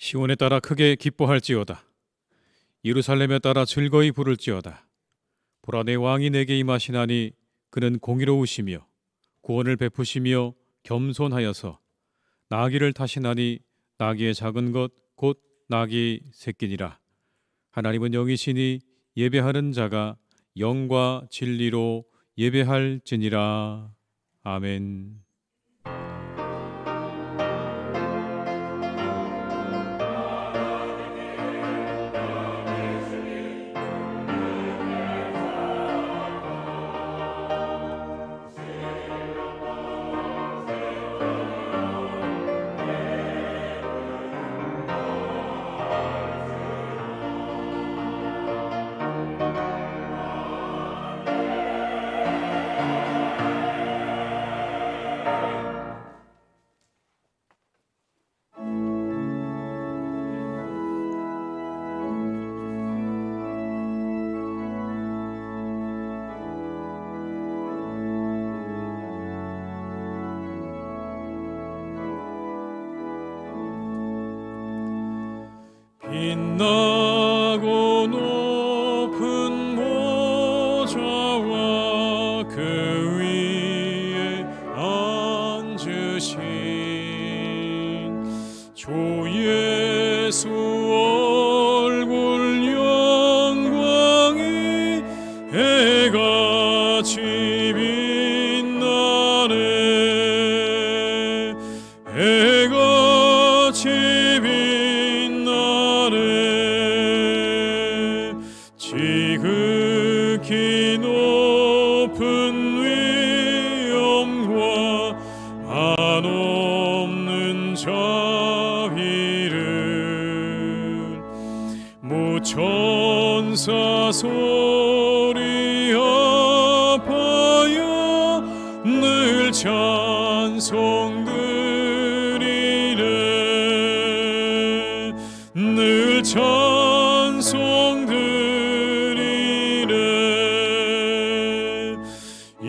시온에 따라 크게 기뻐할지어다. 예루살렘에 따라 즐거이 부를지어다. 보라, 내 왕이 내게 임하시나니 그는 공의로우시며 구원을 베푸시며 겸손하여서 나귀를 타시나니 나귀의 작은 것 곧 나귀 새끼니라. 하나님은 영이시니 예배하는 자가 영과 진리로 예배할지니라. 아멘. 빛나고 높은 보좌와 그 위에 앉으신 주 예수 얼굴 영광이 해같이 빛나네. 해같이 지극히 높은 위엄과 한없는 자비를 무천사 소리하여 늘 찬송드리네. 늘 찬송드리네.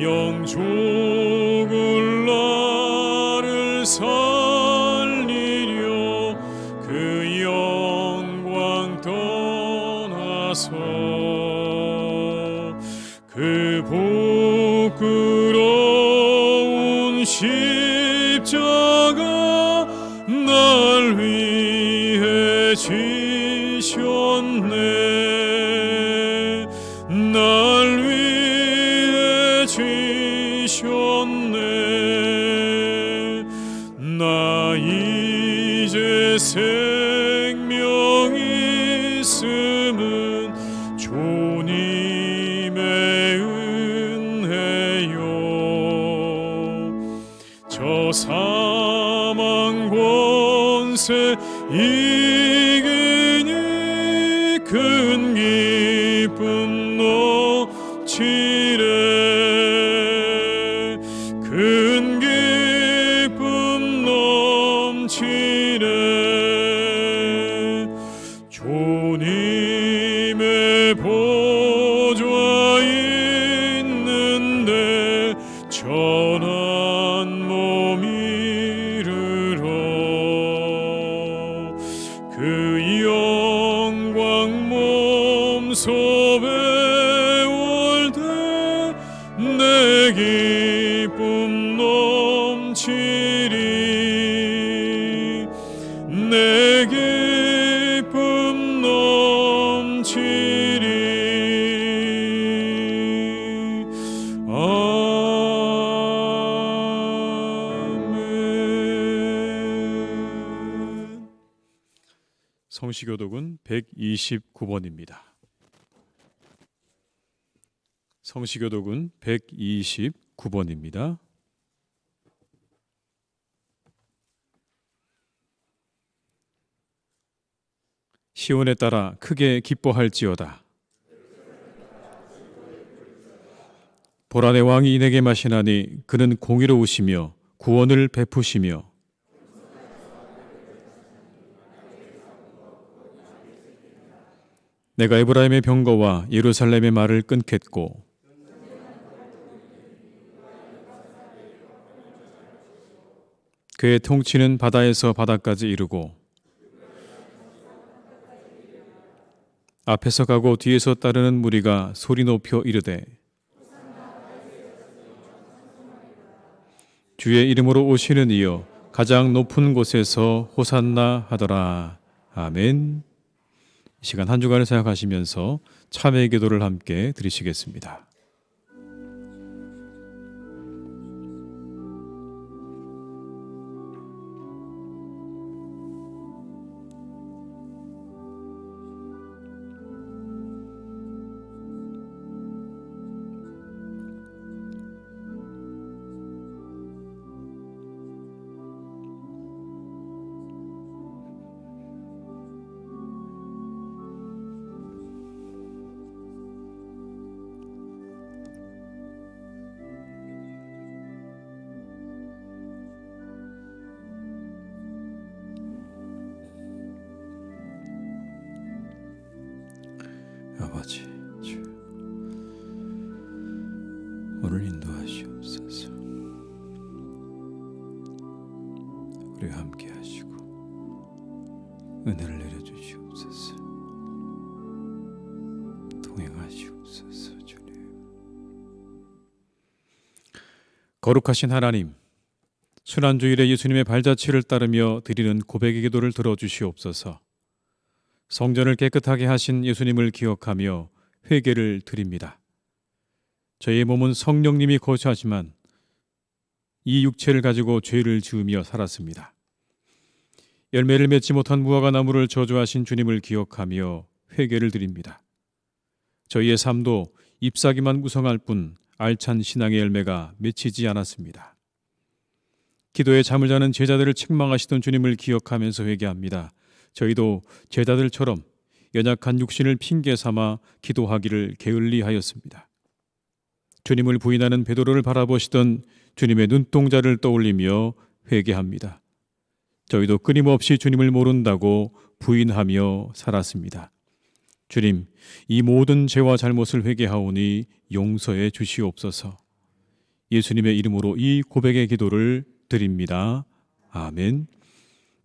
영족을 나를 살리려 그 영광 떠나서 그 부끄러운 십자가 날 위해 지셨네. 날 위해 지셨네. 나 이제 생명 있음은 주님의 은혜요. 저 사망 권세 이기니 큰 기쁨 넘치네. 큰 기쁨 넘치네. 주님의 보좌 있는데 전한 몸 이르러 그 영광 몸소 배울 때 내 기쁨 넘치리. 내 기쁨 넘치리. 아멘. 성시교독은 129번입니다. 성시교독은 129번입니다. 시온에 따라 크게 기뻐할지어다. 보라, 내 왕이 내게 마시나니 그는 공의로우시며 구원을 베푸시며 내가 에브라임의 병거와 예루살렘의 말을 끊겠고 그의 통치는 바다에서 바다까지 이르고 앞에서 가고 뒤에서 따르는 무리가 소리 높여 이르되 주의 이름으로 오시는 이여 가장 높은 곳에서 호산나 하더라. 아멘. 이 시간 한 주간을 생각하시면서 참회 기도를 함께 드리시겠습니다. 아버지, 주 오늘 인도하시옵소서. 우리와 함께 하시고 은혜를 내려주시옵소서. 동행하시옵소서. 주님, 거룩하신 하나님, 순환주일에 예수님의 발자취를 따르며 드리는 고백의 기도를 들어주시옵소서. 성전을 깨끗하게 하신 예수님을 기억하며 회개를 드립니다. 저희의 몸은 성령님이 거주하지만 이 육체를 가지고 죄를 지으며 살았습니다. 열매를 맺지 못한 무화과 나무를 저주하신 주님을 기억하며 회개를 드립니다. 저희의 삶도 잎사귀만 구성할 뿐 알찬 신앙의 열매가 맺히지 않았습니다. 기도에 잠을 자는 제자들을 책망하시던 주님을 기억하면서 회개합니다. 저희도 제자들처럼 연약한 육신을 핑계 삼아 기도하기를 게을리하였습니다. 주님을 부인하는 베드로를 바라보시던 주님의 눈동자를 떠올리며 회개합니다. 저희도 끊임없이 주님을 모른다고 부인하며 살았습니다. 주님, 이 모든 죄와 잘못을 회개하오니 용서해 주시옵소서. 예수님의 이름으로 이 고백의 기도를 드립니다. 아멘.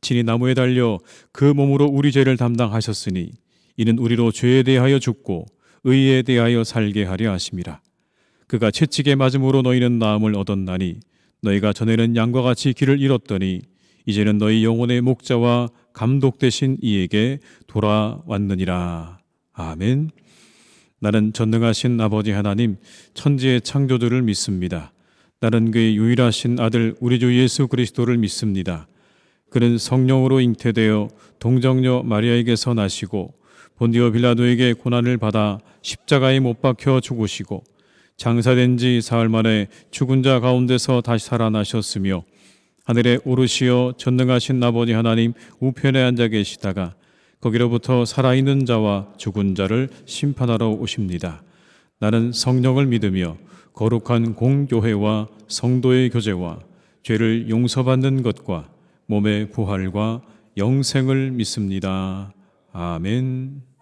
친히 나무에 달려 그 몸으로 우리 죄를 담당하셨으니 이는 우리로 죄에 대하여 죽고 의에 대하여 살게 하려 하심이라. 그가 채찍에 맞음으로 너희는 나음을 얻었나니 너희가 전에는 양과 같이 길을 잃었더니 이제는 너희 영혼의 목자와 감독 되신 이에게 돌아왔느니라. 아멘. 나는 전능하신 아버지 하나님, 천지의 창조주를 믿습니다. 나는 그의 유일하신 아들 우리 주 예수 그리스도를 믿습니다. 그는 성령으로 잉태되어 동정녀 마리아에게서 나시고 본디오 빌라도에게 고난을 받아 십자가에 못 박혀 죽으시고 장사된 지 사흘 만에 죽은 자 가운데서 다시 살아나셨으며 하늘에 오르시어 전능하신 아버지 하나님 우편에 앉아 계시다가 거기로부터 살아있는 자와 죽은 자를 심판하러 오십니다. 나는 성령을 믿으며 거룩한 공교회와 성도의 교제와 죄를 용서받는 것과 몸의 부활과 영생을 믿습니다. 아멘.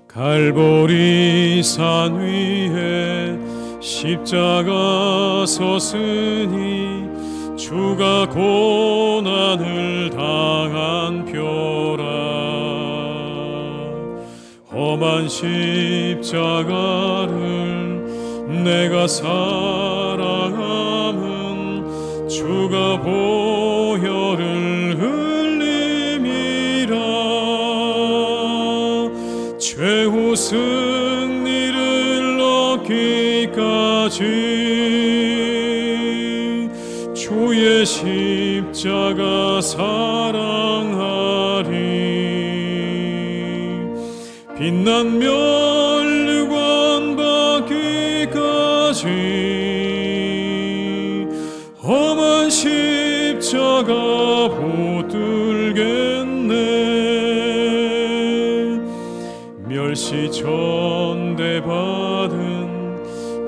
갈보리 산 위에 십자가 섰으니 주가 고난을 당한 표라. 험한 십자가를 내가 사랑함은 주가 보혈을 흘림이라. 최후 승리를 얻기까지 주의 십자가 사랑하리. 빛난 멸류관 받기까지 험한 십자가 붙들겠네. 멸시 전대받은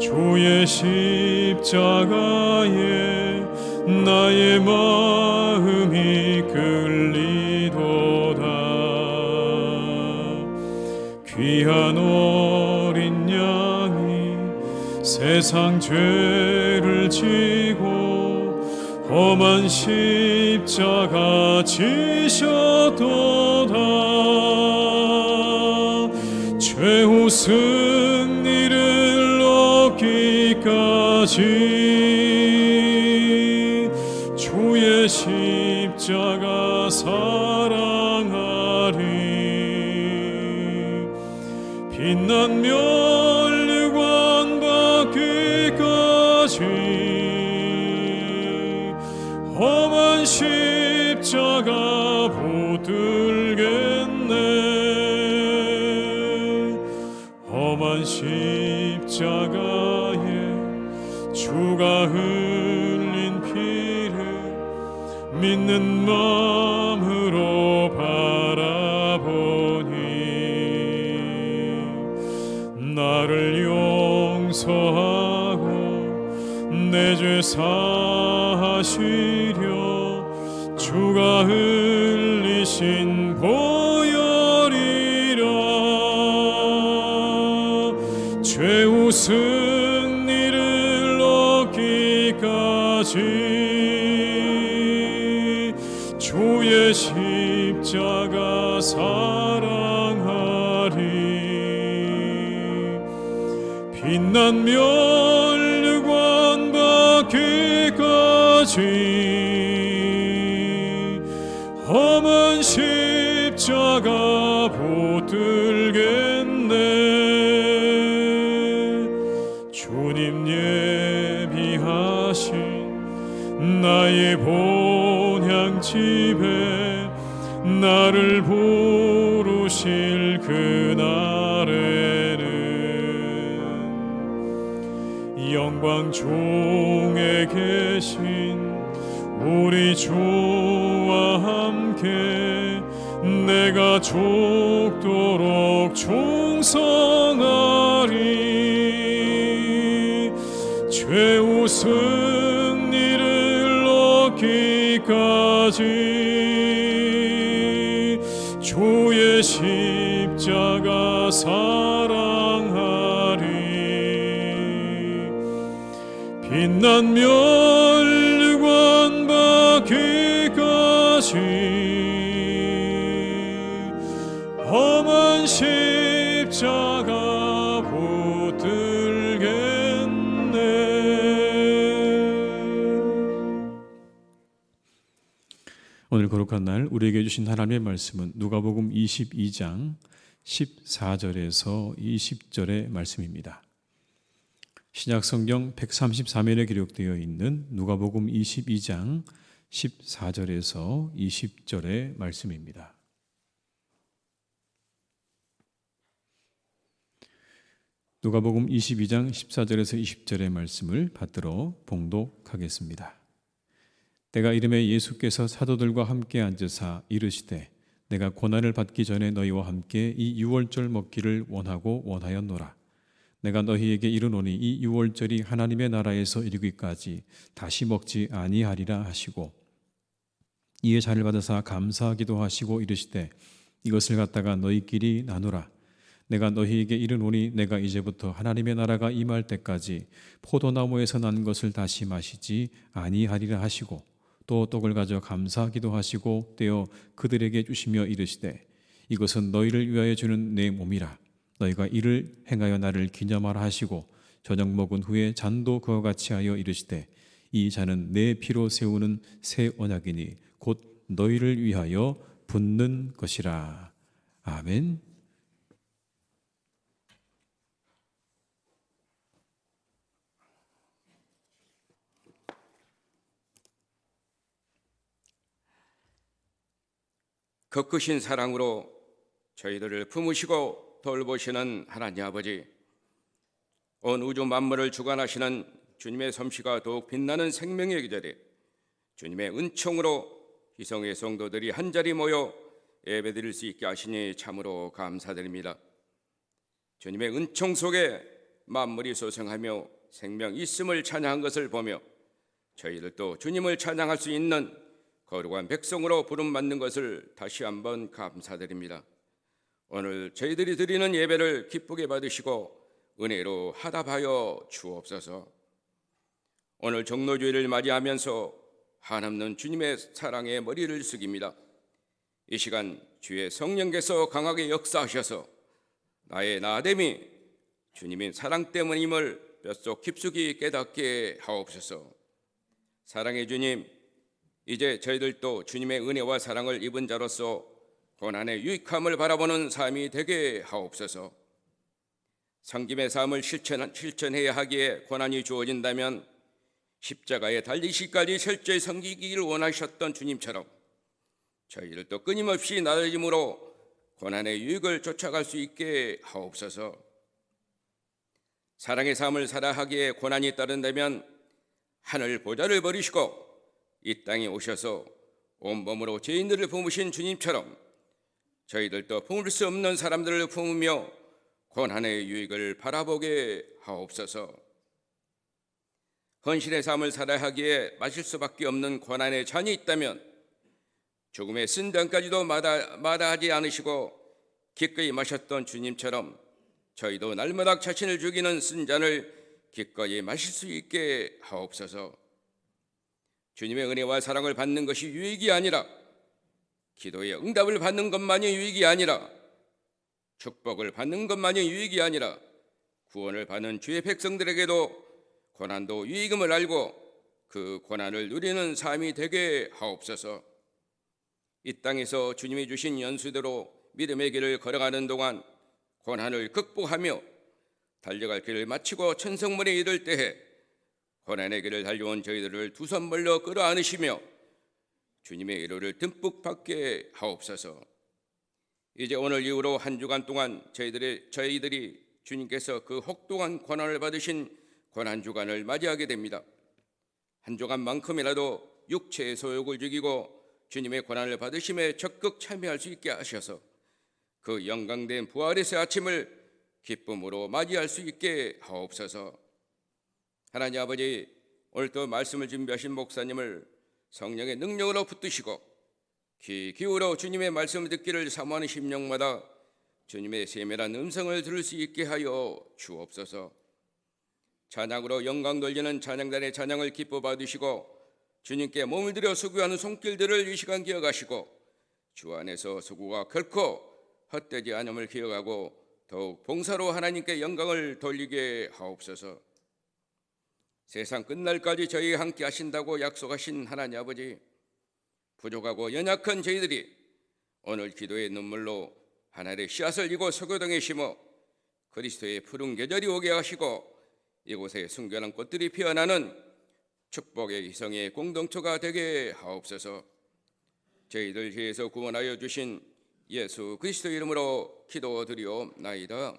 주의 십자가에 나의 마음이 끌리도다. 귀한 어린 양이 세상 죄를 지고 험한 십자가 지셨도다. 최후 승리를 얻기까지 주의 십자가 사랑하리. 빛난 멸류관 받기까지 험한 십자가 붙들겠네. 험한 십자가에 주가 흘린 피를 믿는 마음으로 바라보니 나를 용서하고 내 죄 사하시려 주가 흘리신 보혈이라. 최후 승리를 얻기까지 주의 십자가 사랑하리. 빛난 멸류관 받기까지 험한 십자가 붙들겠네. 주님 예비하신 나의 본향집에 나를 부르실 그날에는 영광 중에 계신 우리 주와 함께 내가 죽도록 충성하리. 최후 승리를 얻기까지 주의 십자가 사랑하리. 빛난 멸류관 받기까지 험한 십자가 붙들겠네. 오늘 거룩한 날 우리에게 주신 하나님의 말씀은 누가복음 22장 14절에서 20절의 말씀입니다. 신약성경 133면에 기록되어 있는 누가복음 22장 14절에서 20절의 말씀입니다. 누가복음 22장 14절에서 20절의 말씀을 받들어 봉독하겠습니다. 때가 이름에 예수께서 사도들과 함께 앉으사 이르시되 내가 고난을 받기 전에 너희와 함께 이 유월절 먹기를 원하고 원하였노라. 내가 너희에게 이르노니 이 유월절이 하나님의 나라에서 이르기까지 다시 먹지 아니하리라 하시고 이에 잔을 받으사 감사하기도 하시고 이르시되 이것을 갖다가 너희끼리 나누라. 내가 너희에게 이르노니 내가 이제부터 하나님의 나라가 임할 때까지 포도나무에서 난 것을 다시 마시지 아니하리라 하시고 또 떡을 가져 감사하기도 하시고 떼어 그들에게 주시며 이르시되 이것은 너희를 위하여 주는 내 몸이라. 너희가 이를 행하여 나를 기념하라 하시고 저녁 먹은 후에 잔도 그와 같이 하여 이르시되 이 잔은 내 피로 세우는 새 언약이니 곧 너희를 위하여 붓는 것이라. 아멘. 극크신 사랑으로 저희들을 품으시고 돌보시는 하나님 아버지, 온 우주 만물을 주관하시는 주님의 솜씨가 더욱 빛나는 생명의 계절에 주님의 은총으로 희성의 성도들이 한자리 모여 예배드릴 수 있게 하시니 참으로 감사드립니다. 주님의 은총 속에 만물이 소생하며 생명 있음을 찬양한 것을 보며 저희들도 주님을 찬양할 수 있는 거룩한 백성으로 부름받는 것을 다시 한번 감사드립니다. 오늘 저희들이 드리는 예배를 기쁘게 받으시고 은혜로 하답하여 주옵소서. 오늘 종로주의를 맞이하면서 한없는 주님의 사랑에 머리를 숙입니다. 이 시간 주의 성령께서 강하게 역사하셔서 나의 나됨이 주님의 사랑 때문임을 뼛속 깊숙이 깨닫게 하옵소서. 사랑의 주님, 이제 저희들도 주님의 은혜와 사랑을 입은 자로서 고난의 유익함을 바라보는 삶이 되게 하옵소서. 섬김의 삶을 실천해야 하기에 고난이 주어진다면 십자가에 달리시기까지 철저히 섬기기를 원하셨던 주님처럼 저희들도 끊임없이 나아짐으로 고난의 유익을 쫓아갈 수 있게 하옵소서. 사랑의 삶을 살아 하기에 고난이 따른다면 하늘 보좌를 버리시고 이 땅에 오셔서 온몸으로 죄인들을 품으신 주님처럼 저희들도 품을 수 없는 사람들을 품으며 고난의 유익을 바라보게 하옵소서. 헌신의 삶을 살아야 하기에 마실 수밖에 없는 고난의 잔이 있다면 죽음의 쓴잔까지도 마다하지 않으시고 기꺼이 마셨던 주님처럼 저희도 날마다 자신을 죽이는 쓴잔을 기꺼이 마실 수 있게 하옵소서. 주님의 은혜와 사랑을 받는 것이 유익이 아니라 기도의 응답을 받는 것만이 유익이 아니라 축복을 받는 것만이 유익이 아니라 구원을 받는 주의 백성들에게도 고난도 유익임을 알고 그 고난을 누리는 삶이 되게 하옵소서. 이 땅에서 주님이 주신 연수대로 믿음의 길을 걸어가는 동안 고난을 극복하며 달려갈 길을 마치고 천성문에 이를 때에 고난의 길을 달려온 저희들을 두 손 벌려 끌어안으시며 주님의 위로를 듬뿍 받게 하옵소서. 이제 오늘 이후로 한 주간 동안 저희들이 주님께서 그 혹독한 고난을 받으신 고난주간을 맞이하게 됩니다. 한 주간만큼이라도 육체의 소욕을 죽이고 주님의 고난을 받으심에 적극 참여할 수 있게 하셔서 그 영광된 부활의 아침을 기쁨으로 맞이할 수 있게 하옵소서. 하나님 아버지, 오늘도 말씀을 준비하신 목사님을 성령의 능력으로 붙드시고 귀 기울여 주님의 말씀을 듣기를 사모하는 심령마다 주님의 세밀한 음성을 들을 수 있게 하여 주옵소서. 찬양으로 영광 돌리는 찬양단의 찬양을 기뻐 받으시고 주님께 몸을 들여 수고하는 손길들을 이 시간 기억하시고 주 안에서 수고가 결코 헛되지 않음을 기억하고 더욱 봉사로 하나님께 영광을 돌리게 하옵소서. 세상 끝날까지 저희 함께 하신다고 약속하신 하나님 아버지, 부족하고 연약한 저희들이 오늘 기도의 눈물로 하나님의 씨앗을 이고 서교동에 심어 그리스도의 푸른 계절이 오게 하시고 이곳에 순결한 꽃들이 피어나는 축복의 이성의 공동체가 되게 하옵소서. 저희들 죄에서 구원하여 주신 예수 그리스도 이름으로 기도드리옵나이다.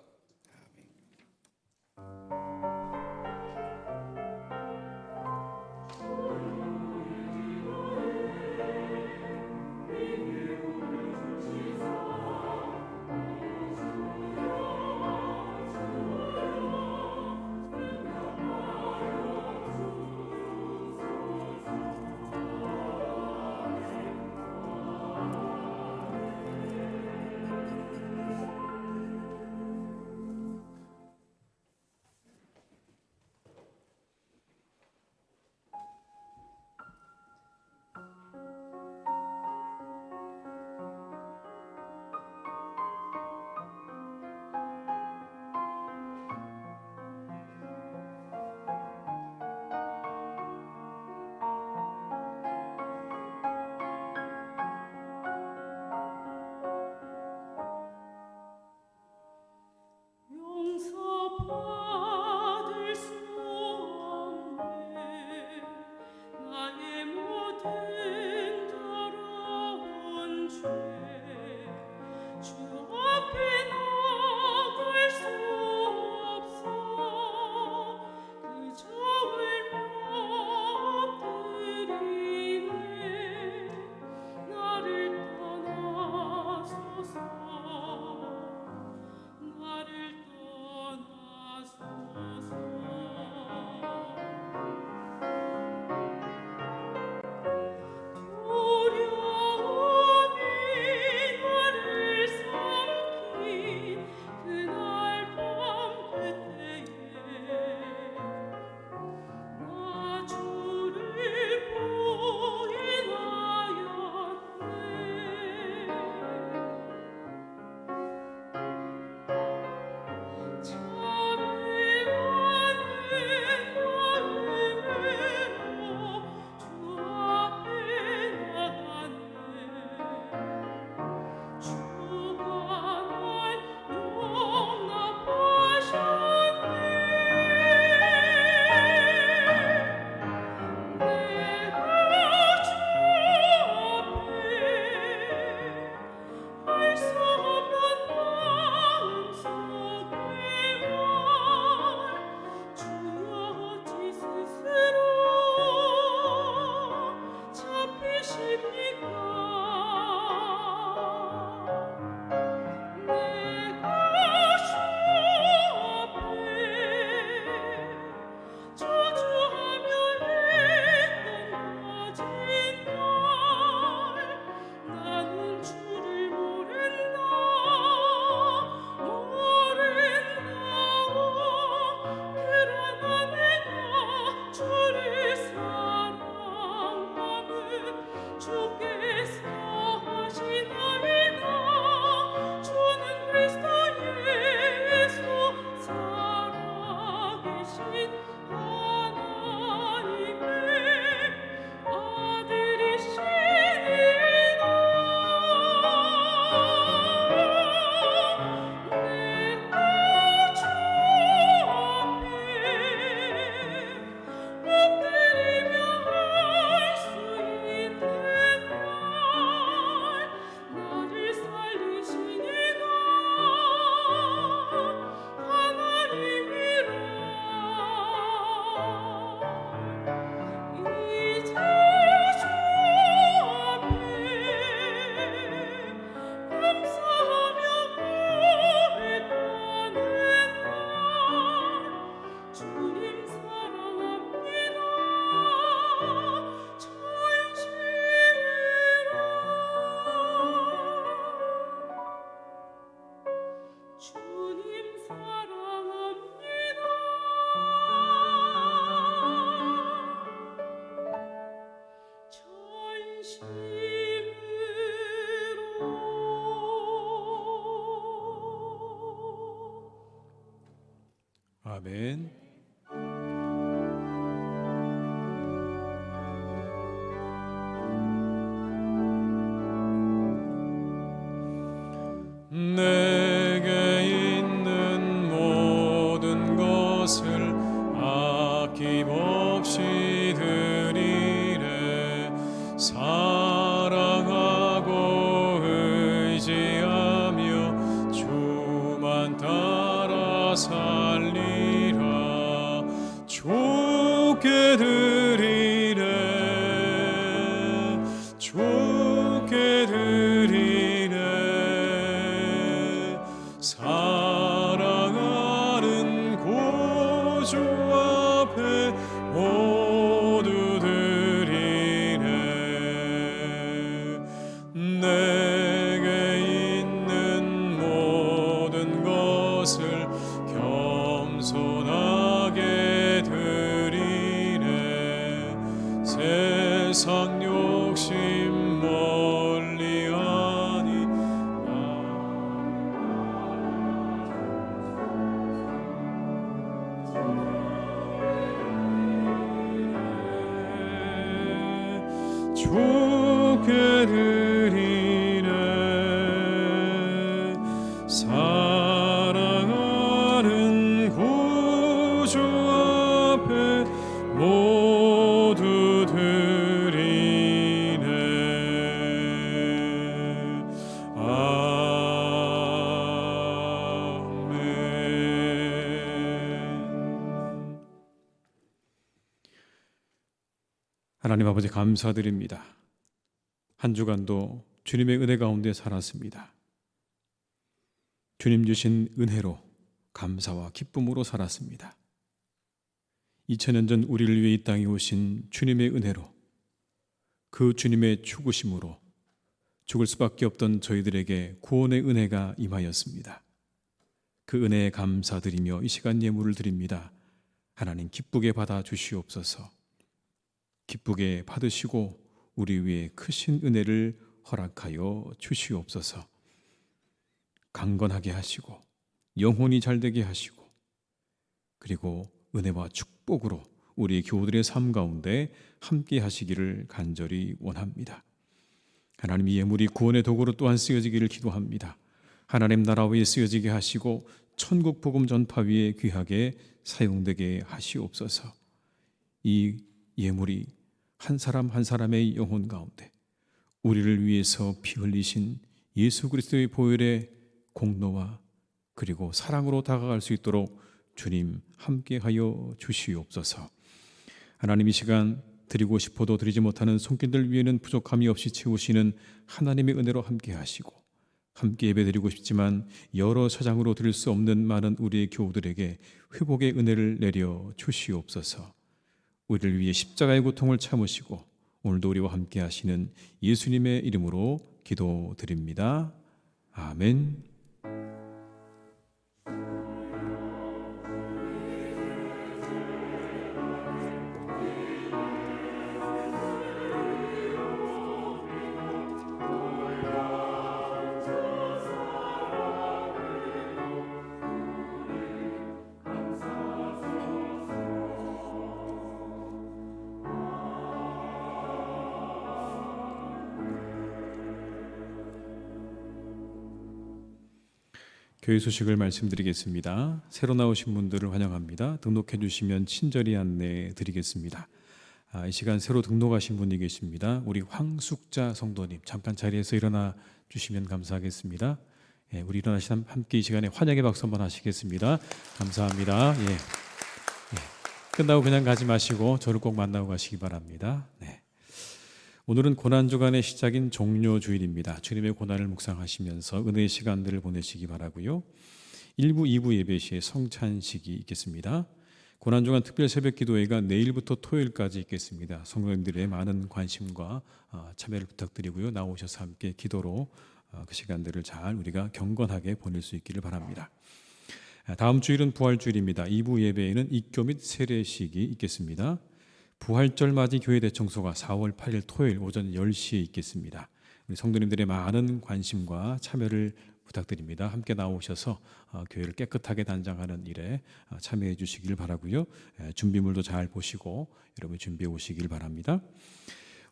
아멘. 내게 있는 모든 것을 아낌없이 드리래. 사랑하고 의지하며 주만 따라 살리라. 주께 드리래. 주께 드리래. 사랑하는 구주 앞에 모두 드리네. 내게 있는 모든 것을 겸손하게 드리네. 세상 욕심 멀리하니 주께 드리네. 사랑하는 구주 앞에 모두 드리네. 아멘. 하나님 아버지 감사드립니다. 한 주간도 주님의 은혜 가운데 살았습니다. 주님 주신 은혜로 감사와 기쁨으로 살았습니다. 2000년 전 우리를 위해 이 땅에 오신 주님의 은혜로, 그 주님의 죽으심으로 죽을 수밖에 없던 저희들에게 구원의 은혜가 임하였습니다. 그 은혜에 감사드리며 이 시간 예물을 드립니다. 하나님 기쁘게 받아 주시옵소서. 기쁘게 받으시고 우리 위에 크신 은혜를 허락하여 주시옵소서. 강건하게 하시고 영혼이 잘되게 하시고, 그리고 은혜와 축복으로 우리 교우들의 삶 가운데 함께 하시기를 간절히 원합니다. 하나님, 이 예물이 구원의 도구로 또한 쓰여지기를 기도합니다. 하나님 나라 위에 쓰여지게 하시고 천국 복음 전파 위에 귀하게 사용되게 하시옵소서. 이 예물이 한 사람 한 사람의 영혼 가운데 우리를 위해서 피 흘리신 예수 그리스도의 보혈의 공로와 그리고 사랑으로 다가갈 수 있도록 주님 함께하여 주시옵소서. 하나님, 이 시간 드리고 싶어도 드리지 못하는 손길들 위에는 부족함이 없이 채우시는 하나님의 은혜로 함께하시고, 함께 예배드리고 싶지만 여러 사장으로 드릴 수 없는 많은 우리의 교우들에게 회복의 은혜를 내려 주시옵소서. 우리를 위해 십자가의 고통을 참으시고 오늘도 우리와 함께 하시는 예수님의 이름으로 기도드립니다. 아멘. 교회 소식을 말씀드리겠습니다. 새로 나오신 분들을 환영합니다. 등록해 주시면 친절히 안내해 드리겠습니다. 이 시간 새로 등록하신 분이 계십니다. 우리 황숙자 성도님, 잠깐 자리에서 일어나 주시면 감사하겠습니다. 우리 일어나시면 함께 이 시간에 환영의 박수 한번 하시겠습니다. 감사합니다. 끝나고 그냥 가지 마시고 저를 꼭 만나고 가시기 바랍니다. 오늘은 고난주간의 시작인 종료주일입니다. 주님의 고난을 묵상하시면서 은혜의 시간들을 보내시기 바라고요. 1부, 2부 예배 시에 성찬식이 있겠습니다. 고난주간 특별 새벽 기도회가 내일부터 토요일까지 있겠습니다. 성도님들의 많은 관심과 참여를 부탁드리고요. 나오셔서 함께 기도로 그 시간들을 잘 우리가 경건하게 보낼 수 있기를 바랍니다. 다음 주일은 부활주일입니다. 2부 예배에는 입교 및 세례식이 있겠습니다. 부활절 맞이 교회 대청소가 4월 8일 토요일 오전 10시에 있겠습니다. 우리 성도님들의 많은 관심과 참여를 부탁드립니다. 함께 나오셔서 교회를 깨끗하게 단장하는 일에 참여해 주시길 바라고요. 준비물도 잘 보시고 여러분 준비해 오시길 바랍니다.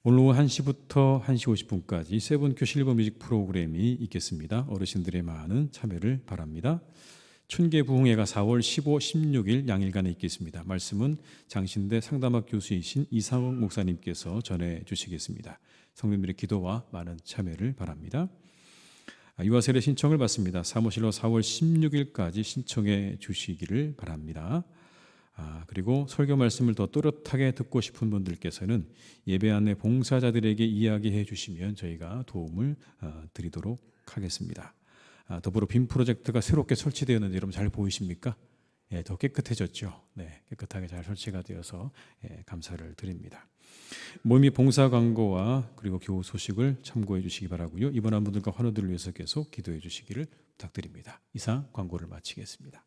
오늘 오후 1시부터 1시 50분까지 세븐큐 실버 뮤직 프로그램이 있겠습니다. 어르신들의 많은 참여를 바랍니다. 춘계 부흥회가 4월 15, 16일 양일간에 있겠습니다. 말씀은 장신대 상담학 교수이신 이상욱 목사님께서 전해 주시겠습니다. 성도님들의 기도와 많은 참여를 바랍니다. 유아세례 신청을 받습니다. 사무실로 4월 16일까지 신청해 주시기를 바랍니다. 그리고 설교 말씀을 더 또렷하게 듣고 싶은 분들께서는 예배 안내 봉사자들에게 이야기해 주시면 저희가 도움을 드리도록 하겠습니다. 더불어 빔 프로젝트가 새롭게 설치되었는데 여러분 잘 보이십니까? 예, 더 깨끗해졌죠. 네, 깨끗하게 잘 설치가 되어서 감사를 드립니다. 모임이 봉사 광고와 그리고 교우 소식을 참고해 주시기 바라고요. 입원한 분들과 환우들을 위해서 계속 기도해 주시기를 부탁드립니다. 이상 광고를 마치겠습니다.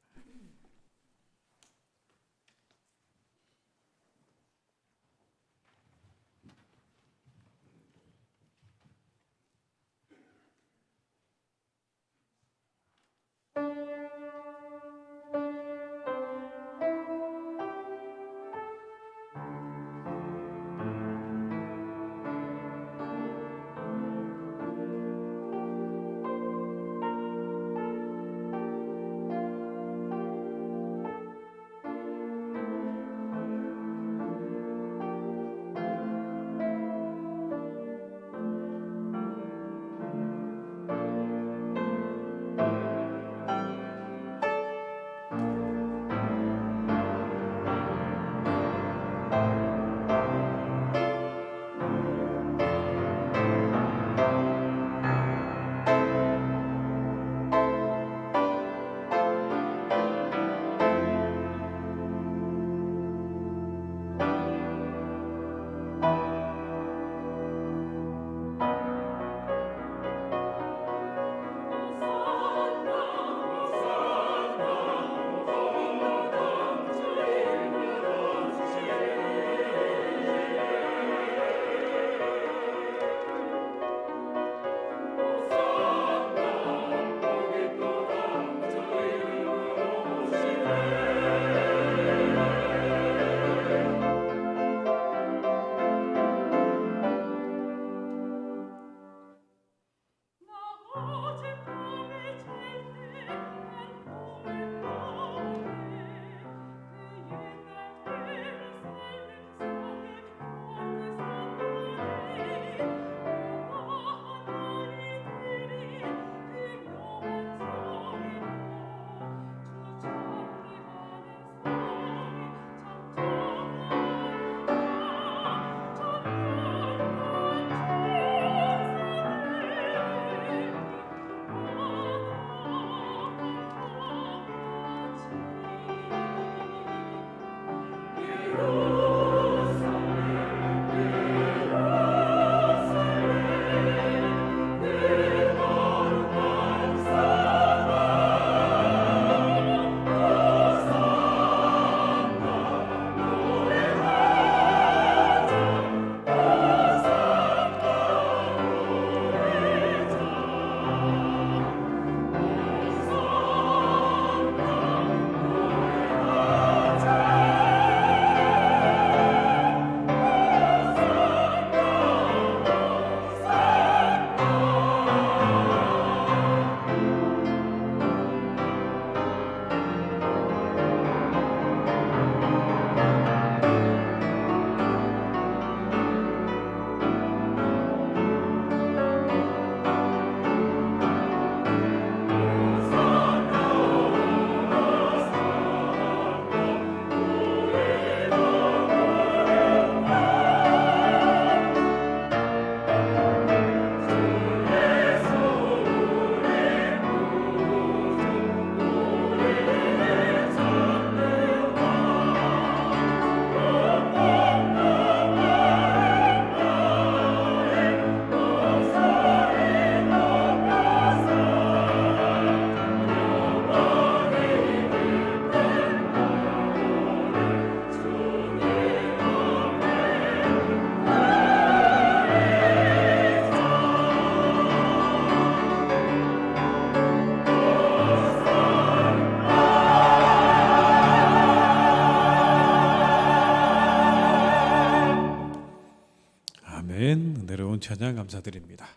찬양 감사드립니다.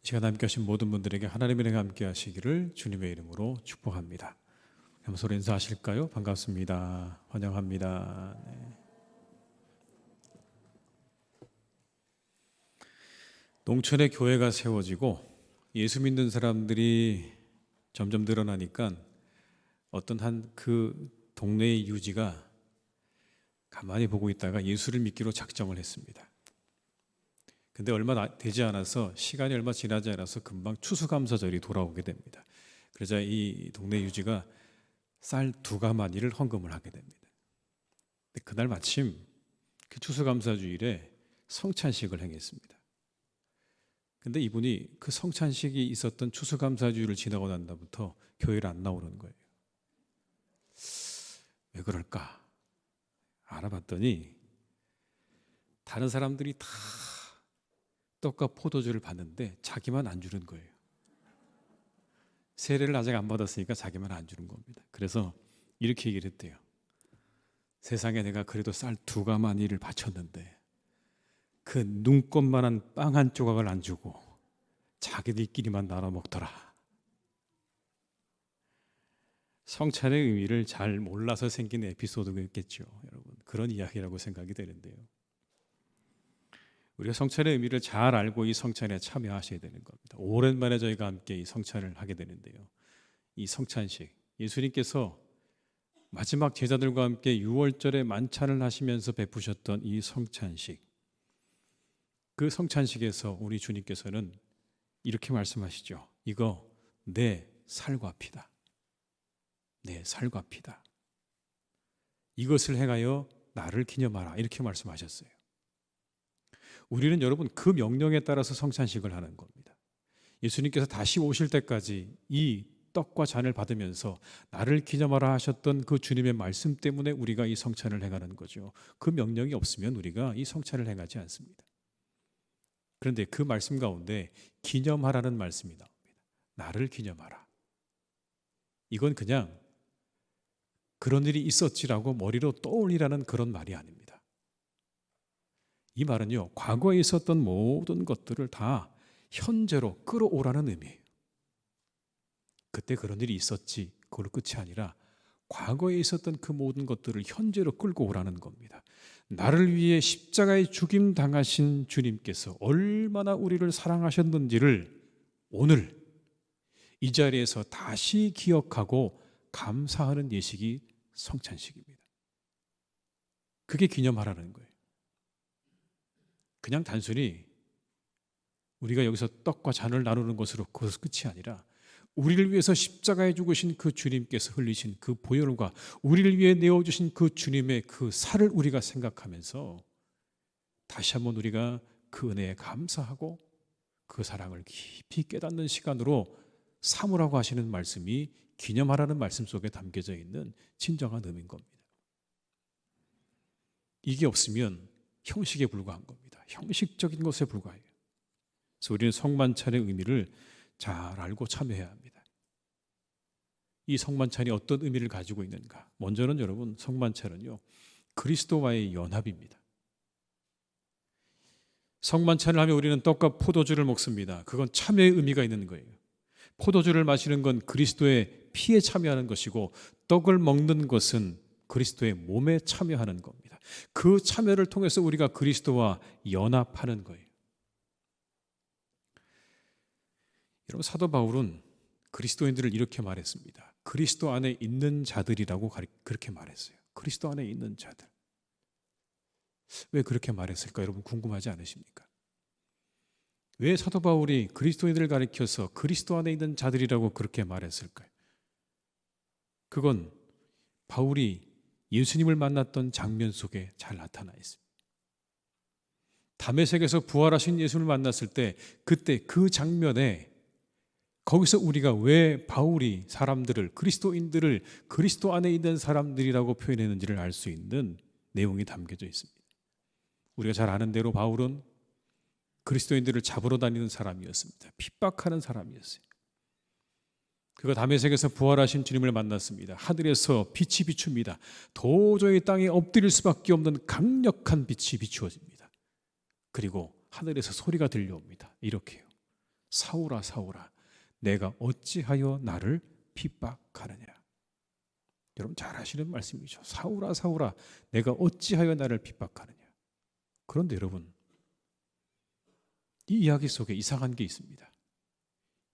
이 시간 함께 하신 모든 분들에게 하나님의 은혜가 함께 하시기를 주님의 이름으로 축복합니다. 한번 서로 인사하실까요? 반갑습니다. 환영합니다. 네. 농촌에 교회가 세워지고 예수 믿는 사람들이 점점 늘어나니까 어떤 한 그 동네의 유지가 가만히 보고 있다가 예수를 믿기로 작정을 했습니다. 근데 얼마 되지 않아서, 시간이 얼마 지나지 않아서 금방 추수감사절이 돌아오게 됩니다. 그러자 이 동네 유지가 쌀 2가마니를 헌금을 하게 됩니다. 근데 그날 마침 그 추수감사주일에 성찬식을 행했습니다. 근데 이분이 그 성찬식이 있었던 추수감사주일을 지나고 난 다음부터 교회를 안 나오는 거예요. 왜 그럴까? 알아봤더니 다른 사람들이 다 떡과 포도주를 받는데 자기만 안 주는 거예요. 세례를 아직 안 받았으니까 자기만 안 주는 겁니다. 그래서 이렇게 얘기를 했대요. 세상에 내가 그래도 쌀 2가마니를 바쳤는데 그 눈꽃만한 빵 한 조각을 안 주고 자기들끼리만 나눠 먹더라. 성찬의 의미를 잘 몰라서 생긴 에피소드겠죠, 여러분. 그런 이야기라고 생각이 되는데요. 우리가 성찬의 의미를 잘 알고 이 성찬에 참여하셔야 되는 겁니다. 오랜만에 저희가 함께 이 성찬을 하게 되는데요. 이 성찬식, 예수님께서 마지막 제자들과 함께 6월절에 만찬을 하시면서 베푸셨던 이 성찬식, 그 성찬식에서 우리 주님께서는 이렇게 말씀하시죠. 이거 내 살과 피다. 내 살과 피다. 이것을 행하여 나를 기념하라. 이렇게 말씀하셨어요. 우리는 여러분 그 명령에 따라서 성찬식을 하는 겁니다. 예수님께서 다시 오실 때까지 이 떡과 잔을 받으면서 나를 기념하라 하셨던 그 주님의 말씀 때문에 우리가 이 성찬을 행하는 거죠. 그 명령이 없으면 우리가 이 성찬을 행하지 않습니다. 그런데 그 말씀 가운데 기념하라는 말씀이 나옵니다. 나를 기념하라. 이건 그냥 그런 일이 있었지라고 머리로 떠올리라는 그런 말이 아닙니다. 이 말은요, 과거에 있었던 모든 것들을 다 현재로 끌어오라는 의미예요. 그때 그런 일이 있었지, 그걸로 끝이 아니라 과거에 있었던 그 모든 것들을 현재로 끌고 오라는 겁니다. 나를 위해 십자가에 죽임 당하신 주님께서 얼마나 우리를 사랑하셨는지를 오늘 이 자리에서 다시 기억하고 감사하는 예식이 성찬식입니다. 그게 기념하라는 거예요. 그냥 단순히 우리가 여기서 떡과 잔을 나누는 것으로 그것은 끝이 아니라 우리를 위해서 십자가에 죽으신 그 주님께서 흘리신 그 보혈과 우리를 위해 내어주신 그 주님의 그 살을 우리가 생각하면서 다시 한번 우리가 그 은혜에 감사하고 그 사랑을 깊이 깨닫는 시간으로 삼으라고 하시는 말씀이 기념하라는 말씀 속에 담겨져 있는 진정한 의미인 겁니다. 이게 없으면 형식에 불과한 겁니다. 형식적인 것에 불과해요. 그래서 우리는 성만찬의 의미를 잘 알고 참여해야 합니다. 이 성만찬이 어떤 의미를 가지고 있는가? 먼저는 여러분, 성만찬은요, 그리스도와의 연합입니다. 성만찬을 하면 우리는 떡과 포도주를 먹습니다. 그건 참여의 의미가 있는 거예요. 포도주를 마시는 건 그리스도의 피에 참여하는 것이고, 떡을 먹는 것은 그리스도의 몸에 참여하는 겁니다. 그 참여를 통해서 우리가 그리스도와 연합하는 거예요. 여러분, 사도 바울은 그리스도인들을 이렇게 말했습니다. 그리스도 안에 있는 자들이라고 그렇게 말했어요. 그리스도 안에 있는 자들. 왜 그렇게 말했을까? 여러분 궁금하지 않으십니까? 왜 사도 바울이 그리스도인들을 가리켜서 그리스도 안에 있는 자들이라고 그렇게 말했을까요? 그건 바울이 예수님을 만났던 장면 속에 잘 나타나 있습니다. 다메섹에서 부활하신 예수를 만났을 때 그때 그 장면에 거기서 우리가 왜 바울이 사람들을, 그리스도인들을 그리스도 안에 있는 사람들이라고 표현했는지를 알 수 있는 내용이 담겨져 있습니다. 우리가 잘 아는 대로 바울은 그리스도인들을 잡으러 다니는 사람이었습니다. 핍박하는 사람이었어요. 그가 다메섹에서 부활하신 주님을 만났습니다. 하늘에서 빛이 비춥니다. 도저히 땅에 엎드릴 수밖에 없는 강력한 빛이 비추어집니다. 그리고 하늘에서 소리가 들려옵니다. 이렇게요. 사울아 사울아 내가 어찌하여 나를 핍박하느냐. 여러분 잘 아시는 말씀이죠. 사울아 사울아 내가 어찌하여 나를 핍박하느냐. 그런데 여러분 이 이야기 속에 이상한 게 있습니다.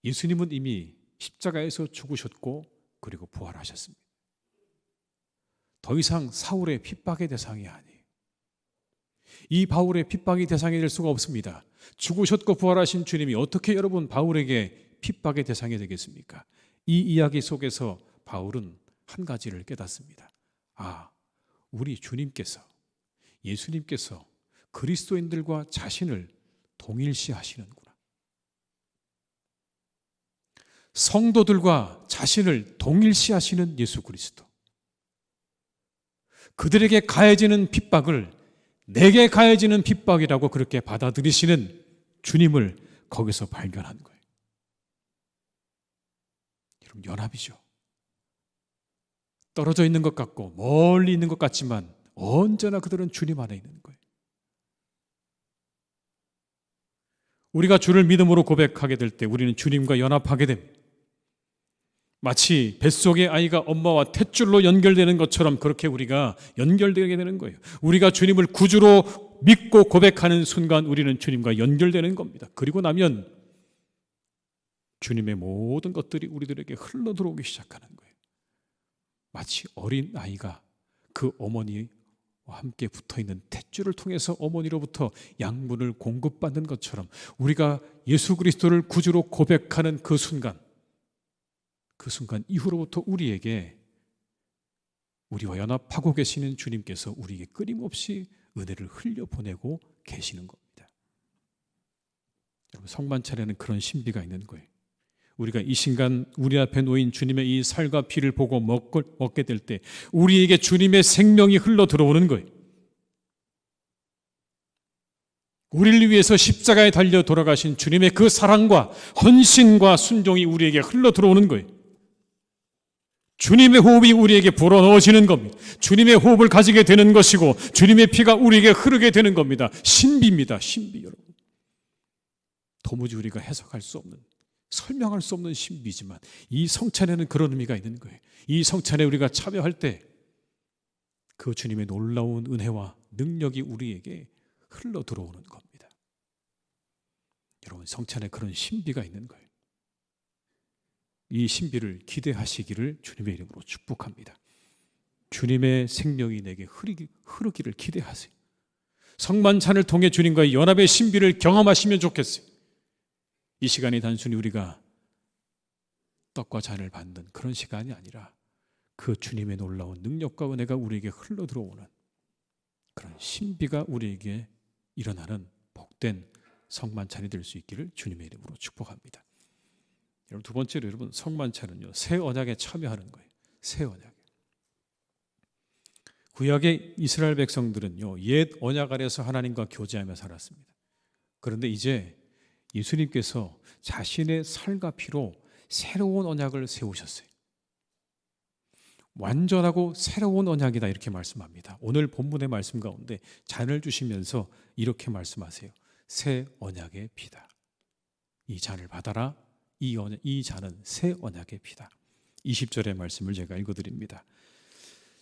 예수님은 이미 십자가에서 죽으셨고 그리고 부활하셨습니다. 더 이상 사울의 핍박의 대상이 아니에요. 이 바울의 핍박의 대상이 될 수가 없습니다. 죽으셨고 부활하신 주님이 어떻게 여러분 바울에게 핍박의 대상이 되겠습니까? 이 이야기 속에서 바울은 한 가지를 깨닫습니다. 아, 우리 주님께서 예수님께서 그리스도인들과 자신을 동일시하시는구나. 성도들과 자신을 동일시하시는 예수 그리스도. 그들에게 가해지는 핍박을 내게 가해지는 핍박이라고 그렇게 받아들이시는 주님을 거기서 발견한 거예요. 여러분 연합이죠. 떨어져 있는 것 같고 멀리 있는 것 같지만 언제나 그들은 주님 안에 있는 거예요. 우리가 주를 믿음으로 고백하게 될 때 우리는 주님과 연합하게 됩니다. 마치 뱃속의 아이가 엄마와 탯줄로 연결되는 것처럼 그렇게 우리가 연결되게 되는 거예요. 우리가 주님을 구주로 믿고 고백하는 순간 우리는 주님과 연결되는 겁니다. 그리고 나면 주님의 모든 것들이 우리들에게 흘러들어오기 시작하는 거예요. 마치 어린 아이가 그 어머니와 함께 붙어있는 탯줄을 통해서 어머니로부터 양분을 공급받는 것처럼 우리가 예수 그리스도를 구주로 고백하는 그 순간 이후로부터 우리에게 우리와 연합하고 계시는 주님께서 우리에게 끊임없이 은혜를 흘려보내고 계시는 겁니다. 여러분 성만찬에는 그런 신비가 있는 거예요. 우리가 이 순간 우리 앞에 놓인 주님의 이 살과 피를 보고 먹게 될 때 우리에게 주님의 생명이 흘러 들어오는 거예요. 우리를 위해서 십자가에 달려 돌아가신 주님의 그 사랑과 헌신과 순종이 우리에게 흘러 들어오는 거예요. 주님의 호흡이 우리에게 불어넣어지는 겁니다. 주님의 호흡을 가지게 되는 것이고 주님의 피가 우리에게 흐르게 되는 겁니다. 신비입니다. 신비 여러분. 도무지 우리가 해석할 수 없는 설명할 수 없는 신비지만 이 성찬에는 그런 의미가 있는 거예요. 이 성찬에 우리가 참여할 때 그 주님의 놀라운 은혜와 능력이 우리에게 흘러 들어오는 겁니다. 여러분 성찬에 그런 신비가 있는 거예요. 이 신비를 기대하시기를 주님의 이름으로 축복합니다. 주님의 생명이 내게 흐르기를 기대하세요. 성만찬을 통해 주님과의 연합의 신비를 경험하시면 좋겠어요. 이 시간이 단순히 우리가 떡과 잔을 받는 그런 시간이 아니라 그 주님의 놀라운 능력과 은혜가 우리에게 흘러 들어오는 그런 신비가 우리에게 일어나는 복된 성만찬이 될 수 있기를 주님의 이름으로 축복합니다. 여러분 두 번째로 여러분 성만찬은요 새 언약에 참여하는 거예요. 새 언약. 구약의 이스라엘 백성들은요 옛 언약 아래서 하나님과 교제하며 살았습니다. 그런데 이제 예수님께서 자신의 살과 피로 새로운 언약을 세우셨어요. 완전하고 새로운 언약이다 이렇게 말씀합니다. 오늘 본문의 말씀 가운데 잔을 주시면서 이렇게 말씀하세요. 새 언약의 피다. 이 잔을 받아라. 이 잔은 새 언약의 피다. 20절의 말씀을 제가 읽어드립니다.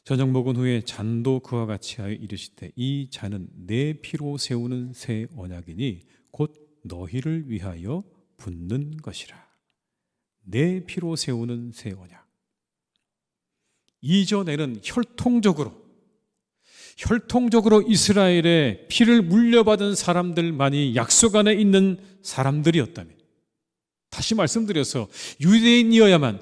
저녁 먹은 후에 잔도 그와 같이 하여 이르시되 이 잔은 내 피로 세우는 새 언약이니 곧 너희를 위하여 붓는 것이라. 내 피로 세우는 새 언약. 이전에는 혈통적으로 이스라엘의 피를 물려받은 사람들만이 약속 안에 있는 사람들이었다면, 다시 말씀드려서 유대인이어야만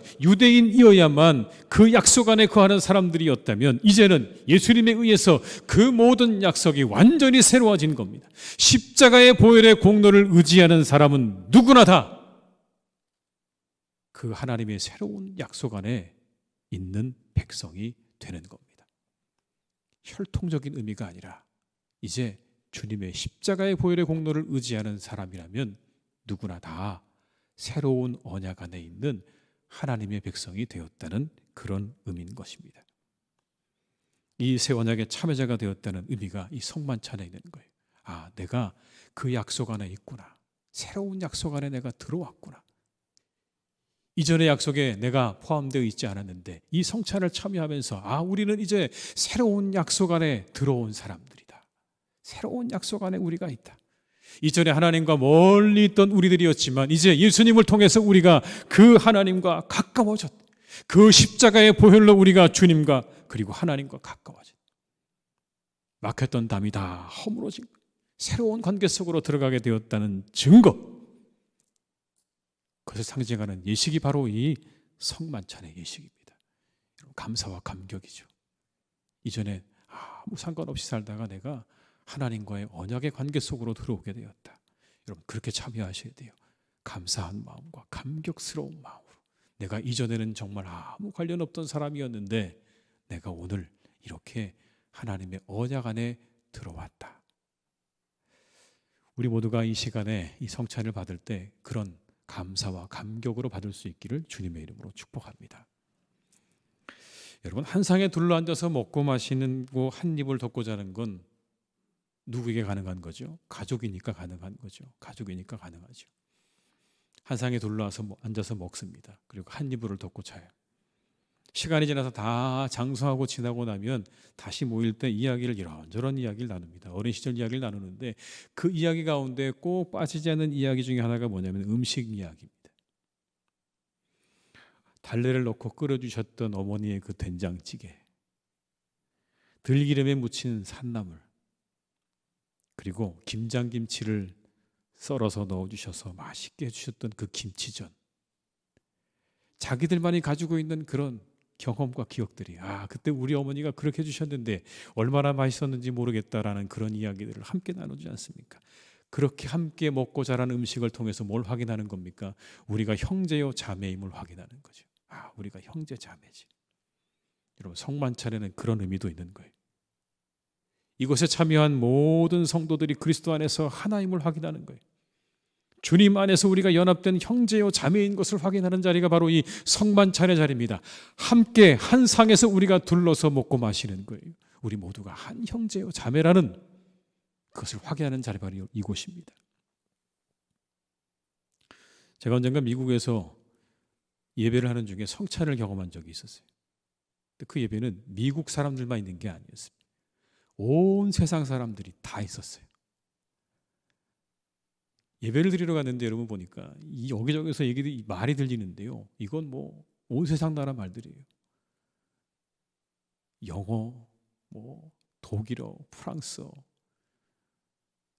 그 약속 안에 거하는 사람들이었다면 이제는 예수님에 의해서 그 모든 약속이 완전히 새로워진 겁니다. 십자가의 보혈의 공로를 의지하는 사람은 누구나 다 그 하나님의 새로운 약속 안에 있는 백성이 되는 겁니다. 혈통적인 의미가 아니라 이제 주님의 십자가의 보혈의 공로를 의지하는 사람이라면 누구나 다 새로운 언약 안에 있는 하나님의 백성이 되었다는 그런 의미인 것입니다. 이 새 언약의 참여자가 되었다는 의미가 이 성만찬에 있는 거예요. 아, 내가 그 약속 안에 있구나. 새로운 약속 안에 내가 들어왔구나. 이전의 약속에 내가 포함되어 있지 않았는데 이 성찬을 참여하면서 아, 우리는 이제 새로운 약속 안에 들어온 사람들이다. 새로운 약속 안에 우리가 있다. 이전에 하나님과 멀리 있던 우리들이었지만 이제 예수님을 통해서 우리가 그 하나님과 가까워졌다. 그 십자가의 보혈로 우리가 주님과 그리고 하나님과 가까워졌다. 막혔던 담이 다 허물어진 새로운 관계 속으로 들어가게 되었다는 증거, 그것을 상징하는 예식이 바로 이 성만찬의 예식입니다. 감사와 감격이죠. 이전에 아무 상관없이 살다가 내가 하나님과의 언약의 관계 속으로 들어오게 되었다. 여러분 그렇게 참여하셔야 돼요. 감사한 마음과 감격스러운 마음으로. 내가 이전에는 정말 아무 관련 없던 사람이었는데 내가 오늘 이렇게 하나님의 언약 안에 들어왔다. 우리 모두가 이 시간에 이 성찬을 받을 때 그런 감사와 감격으로 받을 수 있기를 주님의 이름으로 축복합니다. 여러분 한 상에 둘러앉아서 먹고 마시는 거 한 입을 덮고 자는 건 누구에게 가능한 거죠? 가족이니까 가능한 거죠. 가족이니까 가능하죠. 한 상에 둘러서 앉아서 먹습니다. 그리고 한 이불을 덮고 자요. 시간이 지나서 다 장수하고 지나고 나면 다시 모일 때 이야기를 이런저런 이야기를 나눕니다. 어린 시절 이야기를 나누는데 그 이야기 가운데 꼭 빠지지 않는 이야기 중에 하나가 뭐냐면 음식 이야기입니다. 달래를 넣고 끓여주셨던 어머니의 그 된장찌개, 들기름에 묻힌 산나물, 그리고 김장김치를 썰어서 넣어주셔서 맛있게 해주셨던 그 김치전, 자기들만이 가지고 있는 그런 경험과 기억들이 아, 그때 우리 어머니가 그렇게 해주셨는데 얼마나 맛있었는지 모르겠다라는 그런 이야기들을 함께 나누지 않습니까? 그렇게 함께 먹고 자란 음식을 통해서 뭘 확인하는 겁니까? 우리가 형제요 자매임을 확인하는 거죠. 아, 우리가 형제 자매지. 여러분 성만찬에는 그런 의미도 있는 거예요. 이곳에 참여한 모든 성도들이 그리스도 안에서 하나임을 확인하는 거예요. 주님 안에서 우리가 연합된 형제요 자매인 것을 확인하는 자리가 바로 이 성만찬의 자리입니다. 함께 한 상에서 우리가 둘러서 먹고 마시는 거예요. 우리 모두가 한 형제요 자매라는 그것을 확인하는 자리가 바로 이곳입니다. 제가 언젠가 미국에서 예배를 하는 중에 성찬을 경험한 적이 있었어요. 근데 그 예배는 미국 사람들만 있는 게 아니었습니다. 온 세상 사람들이 다 있었어요. 예배를 드리러 갔는데 여러분 보니까 이 여기저기서 얘기들이 말이 들리는데요. 이건 뭐 온 세상 나라 말들이에요. 영어, 뭐 독일어, 프랑스어,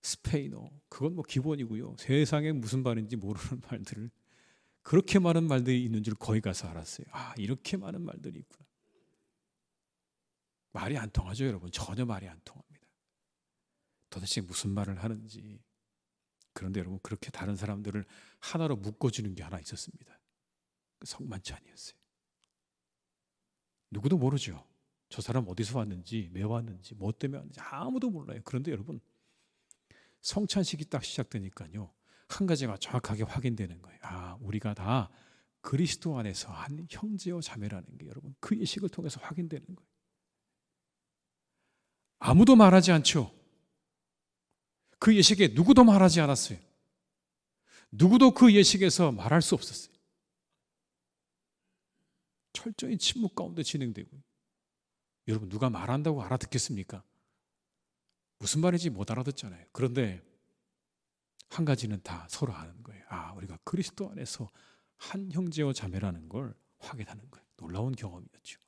스페인어, 그건 뭐 기본이고요. 세상에 무슨 말인지 모르는 말들을 그렇게 많은 말들이 있는 줄 거기 가서 알았어요. 아, 이렇게 많은 말들이 있구나. 말이 안 통하죠, 여러분. 전혀 말이 안 통합니다. 도대체 무슨 말을 하는지. 그런데 여러분 그렇게 다른 사람들을 하나로 묶어주는 게 하나 있었습니다. 그 성만찬이었어요. 누구도 모르죠. 저 사람 어디서 왔는지, 왜 왔는지, 뭐 때문에 왔는지 아무도 몰라요. 그런데 여러분 성찬식이 딱 시작되니까요. 한 가지가 정확하게 확인되는 거예요. 아, 우리가 다 그리스도 안에서 한 형제요 자매라는 게 여러분 그 예식을 통해서 확인되는 거예요. 아무도 말하지 않죠. 그 예식에 누구도 말하지 않았어요. 누구도 그 예식에서 말할 수 없었어요. 철저히 침묵 가운데 진행되고. 여러분 누가 말한다고 알아듣겠습니까? 무슨 말인지 못 알아듣잖아요. 그런데 한 가지는 다 서로 아는 거예요. 아, 우리가 그리스도 안에서 한 형제와 자매라는 걸 확인하는 거예요. 놀라운 경험이었죠.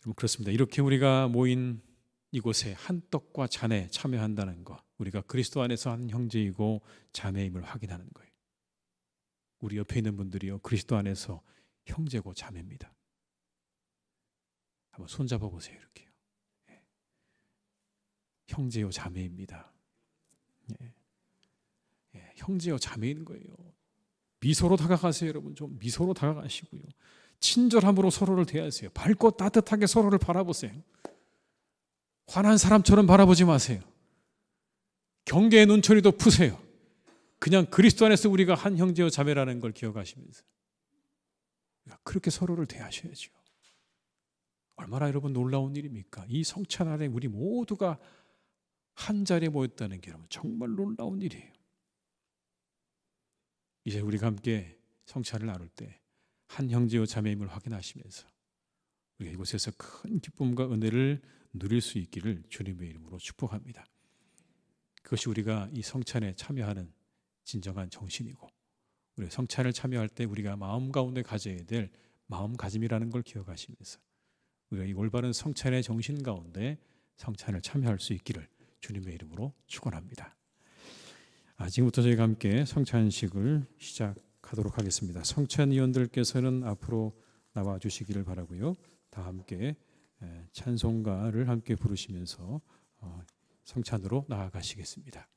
여러분 그렇습니다. 이렇게 우리가 모인 이곳에 한 떡과 잔에 참여한다는 것, 우리가 그리스도 안에서 한 형제이고 자매임을 확인하는 거예요. 우리 옆에 있는 분들이요 그리스도 안에서 형제고 자매입니다. 한번 손잡아 보세요. 이렇게요. 예. 형제요 자매입니다. 예. 예. 형제요 자매인 거예요. 미소로 다가가세요. 여러분 좀 미소로 다가가시고요. 친절함으로 서로를 대하세요. 밝고 따뜻하게 서로를 바라보세요. 화난 사람처럼 바라보지 마세요. 경계의 눈초리도 푸세요. 그냥 그리스도 안에서 우리가 한 형제요 자매라는 걸 기억하시면서 그렇게 서로를 대하셔야죠. 얼마나 여러분 놀라운 일입니까? 이 성찬 안에 우리 모두가 한 자리에 모였다는 게 여러분 정말 놀라운 일이에요. 이제 우리가 함께 성찬을 나눌 때 한 형제요 자매임을 확인하시면서 우리가 이곳에서 큰 기쁨과 은혜를 누릴 수 있기를 주님의 이름으로 축복합니다. 그것이 우리가 이 성찬에 참여하는 진정한 정신이고, 우리 성찬을 참여할 때 우리가 마음 가운데 가져야 될 마음가짐이라는 걸 기억하시면서 우리가 이 올바른 성찬의 정신 가운데 성찬을 참여할 수 있기를 주님의 이름으로 축원합니다. 지금부터 저희가 함께 성찬식을 시작하도록 하겠습니다. 성찬위원들께서는 앞으로 나와 주시기를 바라고요. 다 함께 찬송가를 함께 부르시면서 성찬으로 나아가시겠습니다.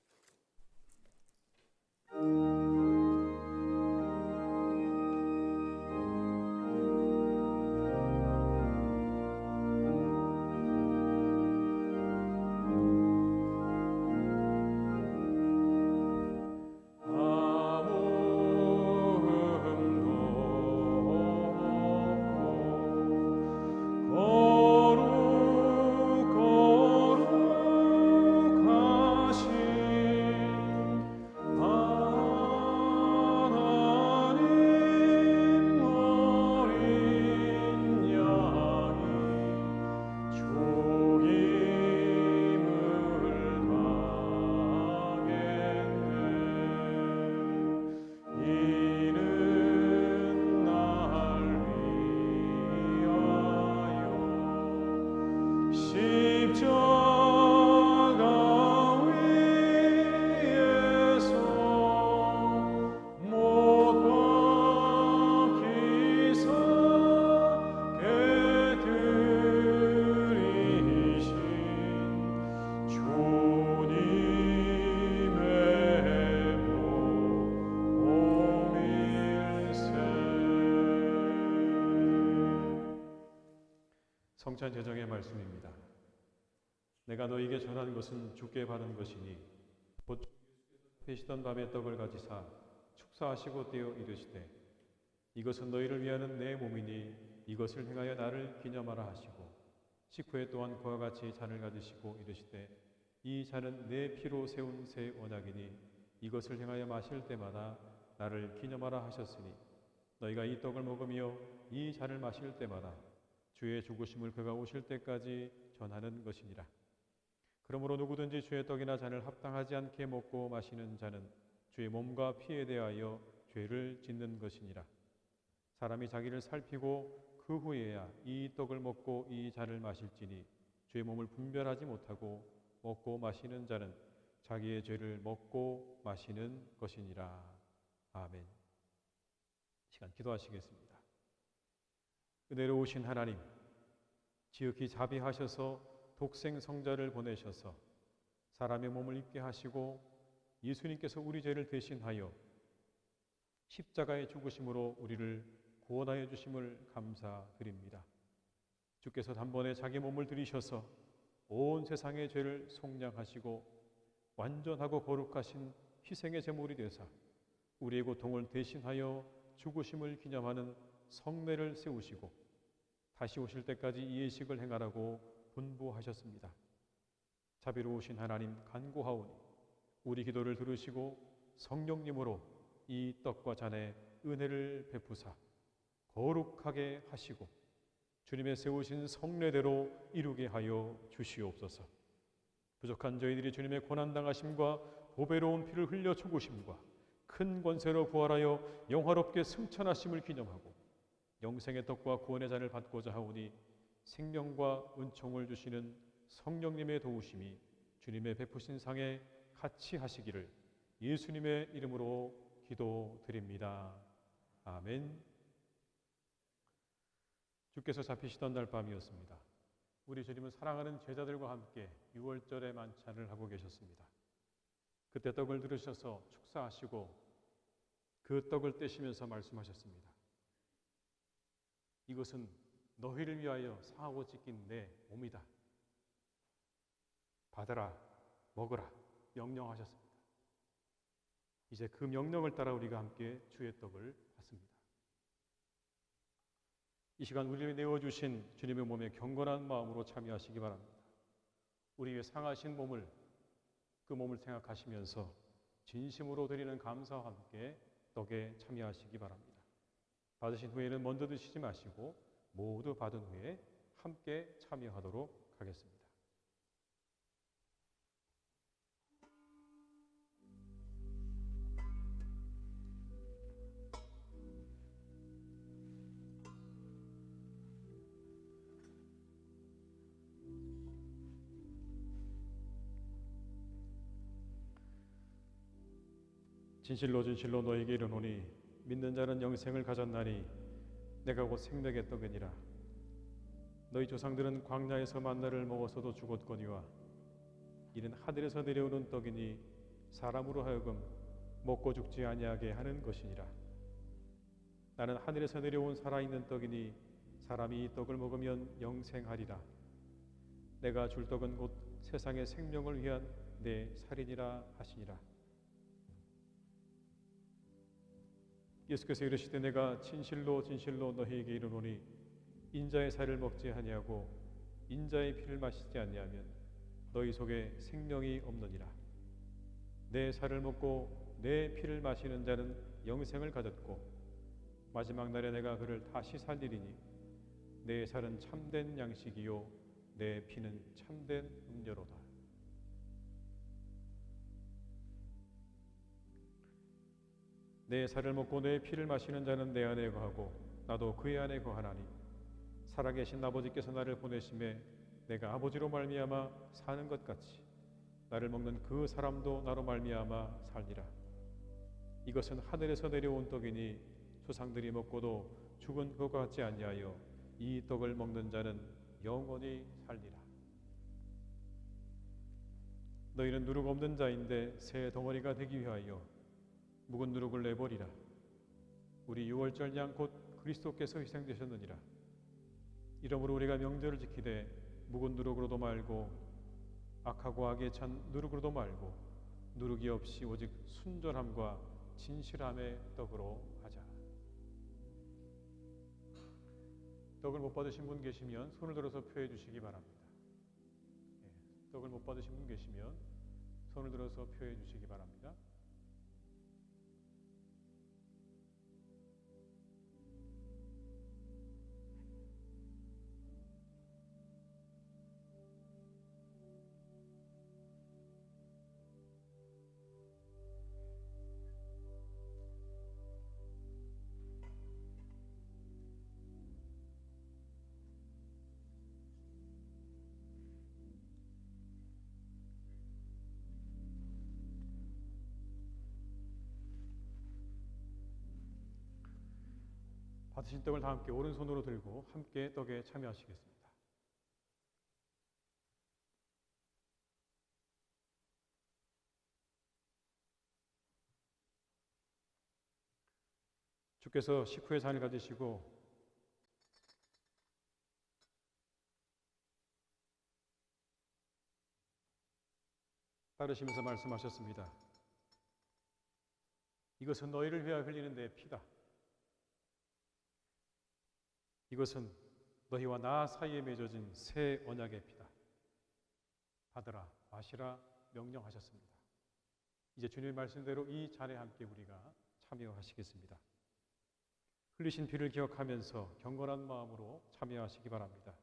성찬 제정의 말씀입니다. 내가 너에게 전한 것은 주께 받은 것이니 곧 회시던 밤에 떡을 가지사 축사하시고 떼어 이르시되 이것은 너희를 위하는 내 몸이니 이것을 행하여 나를 기념하라 하시고 식후에 또한 그와 같이 잔을 가지시고 이르시되 이 잔은 내 피로 세운 새 언약이니 이것을 행하여 마실 때마다 나를 기념하라 하셨으니 너희가 이 떡을 먹으며 이 잔을 마실 때마다 주의 죽으심을 그가 오실 때까지 전하는 것이니라. 그러므로 누구든지 주의 떡이나 잔을 합당하지 않게 먹고 마시는 자는 주의 몸과 피에 대하여 죄를 짓는 것이니라. 사람이 자기를 살피고 그 후에야 이 떡을 먹고 이 잔을 마실지니 주의 몸을 분별하지 못하고 먹고 마시는 자는 자기의 죄를 먹고 마시는 것이니라. 아멘. 시간 기도하시겠습니다. 은혜로우신 하나님, 지극히 자비하셔서 독생 성자를 보내셔서 사람의 몸을 입게 하시고 예수님께서 우리 죄를 대신하여 십자가의 죽으심으로 우리를 구원하여 주심을 감사드립니다. 주께서 단번에 자기 몸을 들이셔서 온 세상의 죄를 속량하시고 완전하고 거룩하신 희생의 제물이 되사 우리의 고통을 대신하여 죽으심을 기념하는 성례를 세우시고 다시 오실 때까지 이 예식을 행하라고 분부하셨습니다. 자비로우신 하나님 간구하오니 우리 기도를 들으시고 성령님으로 이 떡과 잔에 은혜를 베푸사 거룩하게 하시고 주님의 세우신 성례대로 이루게 하여 주시옵소서. 부족한 저희들이 주님의 고난당하심과 보배로운 피를 흘려 죽으심과 큰 권세로 부활하여 영화롭게 승천하심을 기념하고 영생의 떡과 구원의 잔을 받고자 하오니 생명과 은총을 주시는 성령님의 도우심이 주님의 베푸신 상에 같이 하시기를 예수님의 이름으로 기도드립니다. 아멘. 주께서 잡히시던 날 밤이었습니다. 우리 주님은 사랑하는 제자들과 함께 유월절의 만찬을 하고 계셨습니다. 그때 떡을 들으셔서 축사하시고 그 떡을 떼시면서 말씀하셨습니다. 이것은 너희를 위하여 상하고 찢긴 내 몸이다. 받아라, 먹으라 명령하셨습니다. 이제 그 명령을 따라 우리가 함께 주의 떡을 받습니다. 이 시간 우리를 내어주신 주님의 몸에 경건한 마음으로 참여하시기 바랍니다. 우리의 상하신 몸을 그 몸을 생각하시면서 진심으로 드리는 감사와 함께 떡에 참여하시기 바랍니다. 받으신 후에는 먼저 드시지 마시고 모두 받은 후에 함께 참여하도록 하겠습니다. 진실로 진실로 너희에게 이르노니 믿는 자는 영생을 가졌나니 내가 곧 생명의 떡이니라. 너희 조상들은 광야에서 만나를 먹어서도 죽었거니와 이는 하늘에서 내려오는 떡이니 사람으로 하여금 먹고 죽지 아니하게 하는 것이니라. 나는 하늘에서 내려온 살아있는 떡이니 사람이 이 떡을 먹으면 영생하리라. 내가 줄 떡은 곧 세상의 생명을 위한 내 살이니라 하시니라. 예수께서 이르시되 내가 진실로 진실로 너희에게 이르노니 인자의 살을 먹지 아니하고 인자의 피를 마시지 아니하면 너희 속에 생명이 없느니라. 내 살을 먹고 내 피를 마시는 자는 영생을 가졌고 마지막 날에 내가 그를 다시 살리리니 내 살은 참된 양식이요 내 피는 참된 음료로다. 내 살을 먹고 내 피를 마시는 자는 내 안에 거하고 나도 그의 안에 거하나니 살아계신 아버지께서 나를 보내심에 내가 아버지로 말미암아 사는 것 같이 나를 먹는 그 사람도 나로 말미암아 살리라. 이것은 하늘에서 내려온 떡이니 조상들이 먹고도 죽은 것 같지 아니하여 이 떡을 먹는 자는 영원히 살리라. 너희는 누룩 없는 자인데 새 덩어리가 되기 위하여 묵은 누룩을 내버리라. 우리 유월절 양 곧 그리스도께서 희생되셨느니라. 이러므로 우리가 명절을 지키되 묵은 누룩으로도 말고 악하고 악에 찬 누룩으로도 말고 누룩이 없이 오직 순전함과 진실함의 떡으로 하자. 떡을 못 받으신 분 계시면 손을 들어서 표해 주시기 바랍니다. 떡을 못 받으신 분 계시면 손을 들어서 표해 주시기 바랍니다. 받으신 떡을 다 함께 오른손으로 들고 함께 떡에 참여하시겠습니다. 주께서 식후에 잔을 가지시고 따르시면서 말씀하셨습니다. 이것은 너희를 위하여 흘리는 내 피다. 이것은 너희와 나 사이에 맺어진 새 언약의 피다. 받으라, 마시라 명령하셨습니다. 이제 주님의 말씀대로 이 잔에 함께 우리가 참여하시겠습니다. 흘리신 피를 기억하면서 경건한 마음으로 참여하시기 바랍니다.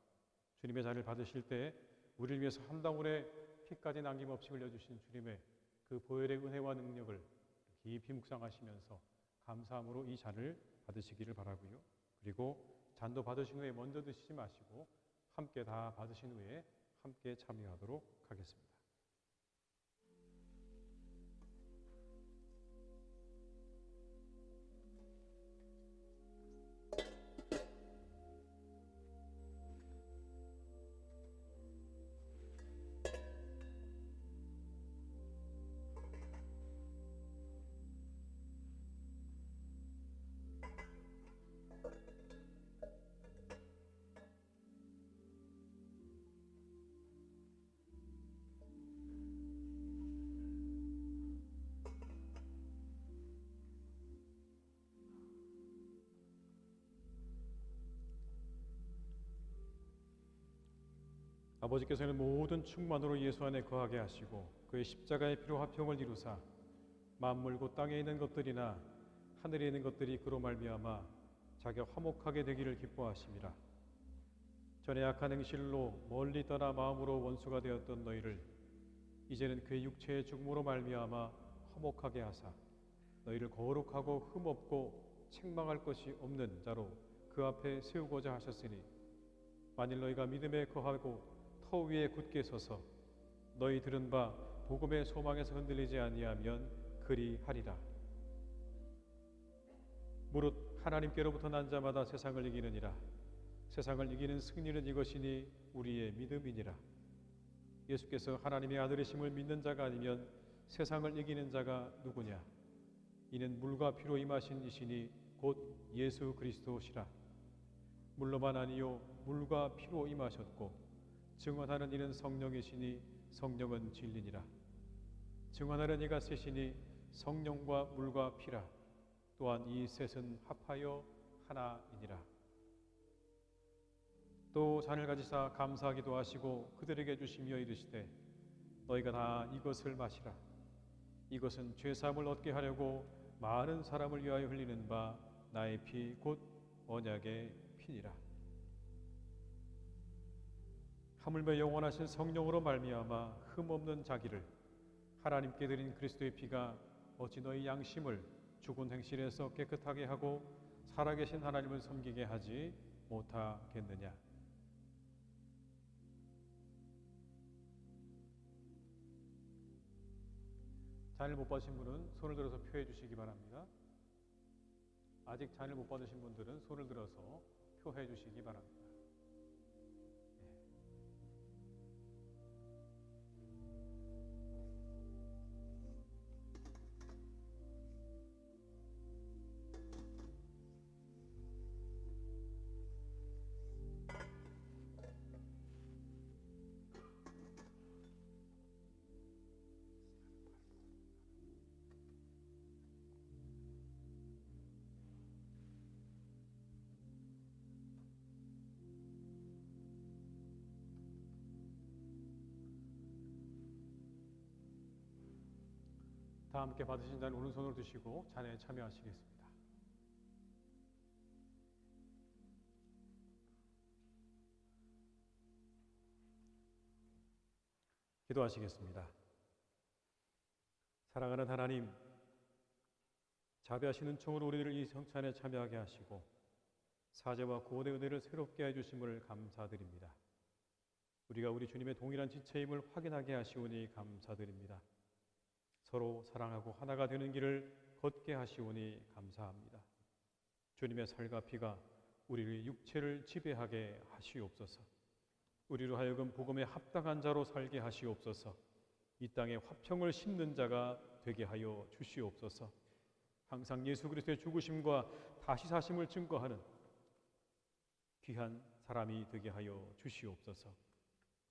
주님의 잔을 받으실 때 우리를 위해서 한 방울의 피까지 남김없이 흘려주신 주님의 그 보혈의 은혜와 능력을 깊이 묵상하시면서 감사함으로 이 잔을 받으시기를 바라고요. 그리고 잔도 받으신 후에 먼저 드시지 마시고 함께 다 받으신 후에 함께 참여하도록 하겠습니다. 아버지께서는 모든 충만으로 예수 안에 거하게 하시고 그의 십자가의 피로 화평을 이루사 만물고 땅에 있는 것들이나 하늘에 있는 것들이 그로 말미암아 자기가 화목하게 되기를 기뻐하심이라. 전에 악한 행실로 멀리 떠나 마음으로 원수가 되었던 너희를 이제는 그의 육체의 죽음으로 말미암아 화목하게 하사 너희를 거룩하고 흠없고 책망할 것이 없는 자로 그 앞에 세우고자 하셨으니 만일 너희가 믿음에 거하고 터 위에 굳게 서서 너희 들은 바 복음의 소망에서 흔들리지 아니하면 그리 하리라. 무릇 하나님께로부터 난 자마다 세상을 이기느니라. 세상을 이기는 승리는 이것이니 우리의 믿음이니라. 예수께서 하나님의 아들이심을 믿는 자가 아니면 세상을 이기는 자가 누구냐? 이는 물과 피로 임하신 이시니 곧 예수 그리스도시라. 물로만 아니요 물과 피로 임하셨고 증언하는 이는 성령이시니 성령은 진리니라. 증언하는 이가 셋이니 성령과 물과 피라. 또한 이 셋은 합하여 하나이니라. 또 잔을 가지사 감사하기도 하시고 그들에게 주시며 이르시되 너희가 다 이것을 마시라. 이것은 죄사함을 얻게 하려고 많은 사람을 위하여 흘리는 바 나의 피 곧 언약의 피니라. 하물며 영원하신 성령으로 말미암아 흠없는 자기를 하나님께 드린 그리스도의 피가 어찌 너희 양심을 죽은 행실에서 깨끗하게 하고 살아계신 하나님을 섬기게 하지 못하겠느냐. 잔을 못 받으신 분은 손을 들어서 표해 주시기 바랍니다. 아직 잔을 못 받으신 분들은 손을 들어서 표해 주시기 바랍니다. 다 함께 받으신 잔을 오른손으로 드시고 잔에 참여하시겠습니다. 기도하시겠습니다. 사랑하는 하나님, 자비하신 은총으로 우리를 이 성찬에 참여하게 하시고 사죄와 구원의 은혜를 새롭게 해주심을 감사드립니다. 우리가 우리 주님의 동일한 지체임을 확인하게 하시오니 감사드립니다. 서로 사랑하고 하나가 되는 길을 걷게 하시오니 감사합니다. 주님의 살과 피가 우리의 육체를 지배하게 하시옵소서. 우리로 하여금 복음에 합당한 자로 살게 하시옵소서. 이 땅에 화평을 심는 자가 되게 하여 주시옵소서. 항상 예수 그리스도의 죽으심과 다시 사심을 증거하는 귀한 사람이 되게 하여 주시옵소서.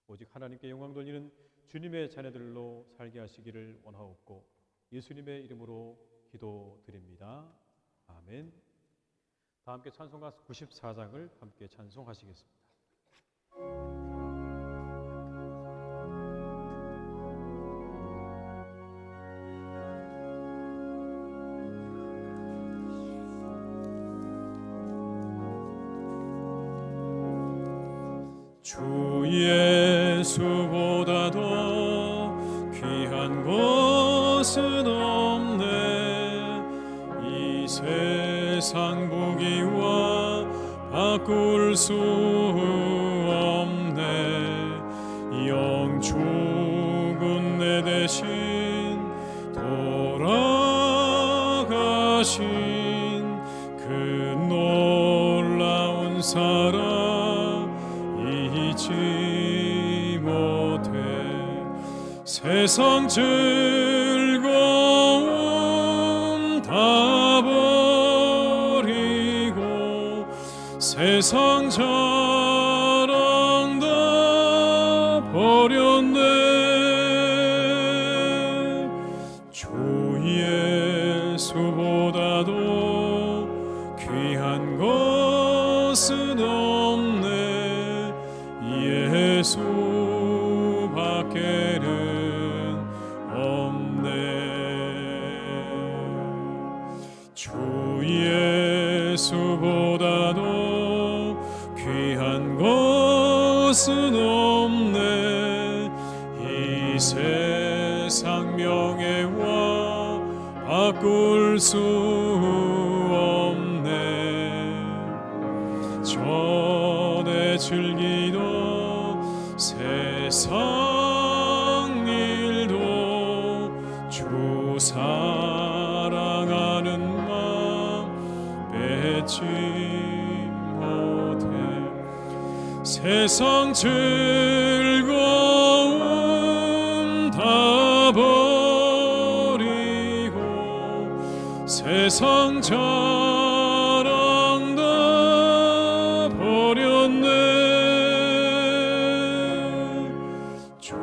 오직 하나님께 영광 돌리는 주님의 자녀들로 살게 하시기를 원하옵고 예수님의 이름으로 기도드립니다. 아멘. 다 함께 찬송가 94장을 함께 찬송하시겠습니다. 주 예수보다 더 귀한 것은 없네. 이 세상 보기와 바꿀 수 없네. 영 죽은 내 대신 돌아가신 그 놀라운 사랑 잊지 못해. 세상 즐거움 다 버리고 세상 자랑 다 버렸네. 주 예수보다도 귀한 것은 없네. 예수 예수보다도 귀한 것은 없네. 이 세상 명예와 바꿀 수 없네. 전에 즐기던 세상 일도 주 사랑하는 마음 뺏지 못해. 세상 즐거움 다 버리고 세상 자랑 다 버렸네. 주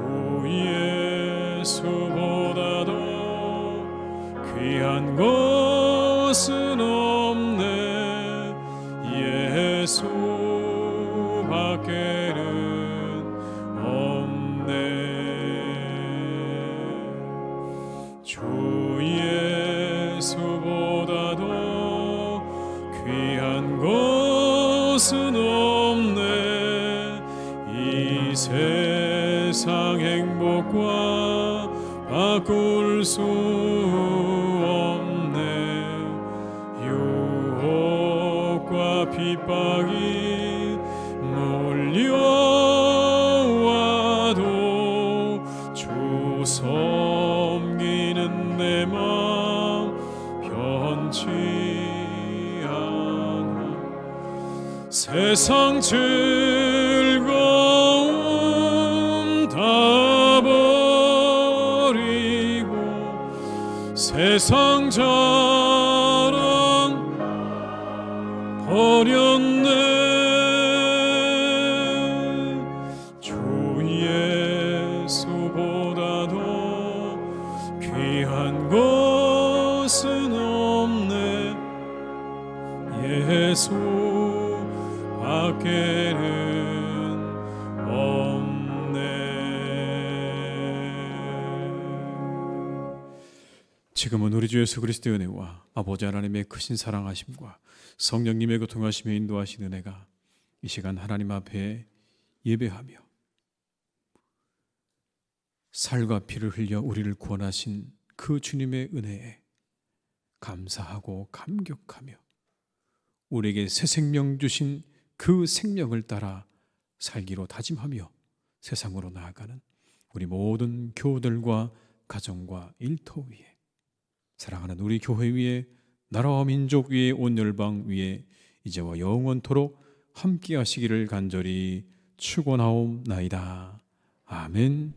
예수보다도 귀한 것은 없네. 예수밖에는 없네. 주 예수보다도 귀한 것은 없네. 이 세상 행복과 바꿀 수 없네. 유혹과 핍박이 몰려와도 주 섬기는 내 마음 변치 않아. 세상 즐거움 다 버리고 세상 자랑 버렸네. 주 예수보다도 귀한 것은 없네. 예수밖에는 없네. 지금은 우리 주 예수 그리스도의 은혜와 아버지 하나님의 크신 사랑하심과 성령님의 교통하심에 인도하신 은혜가 이 시간 하나님 앞에 예배하며 살과 피를 흘려 우리를 구원하신 그 주님의 은혜에 감사하고 감격하며 우리에게 새 생명 주신 그 생명을 따라 살기로 다짐하며 세상으로 나아가는 우리 모든 교우들과 가정과 일터 위에, 사랑하는 우리 교회 위에, 나라와 민족 위에, 온 열방 위에 이제와 영원토록 함께 하시기를 간절히 축원하옵나이다. 아멘.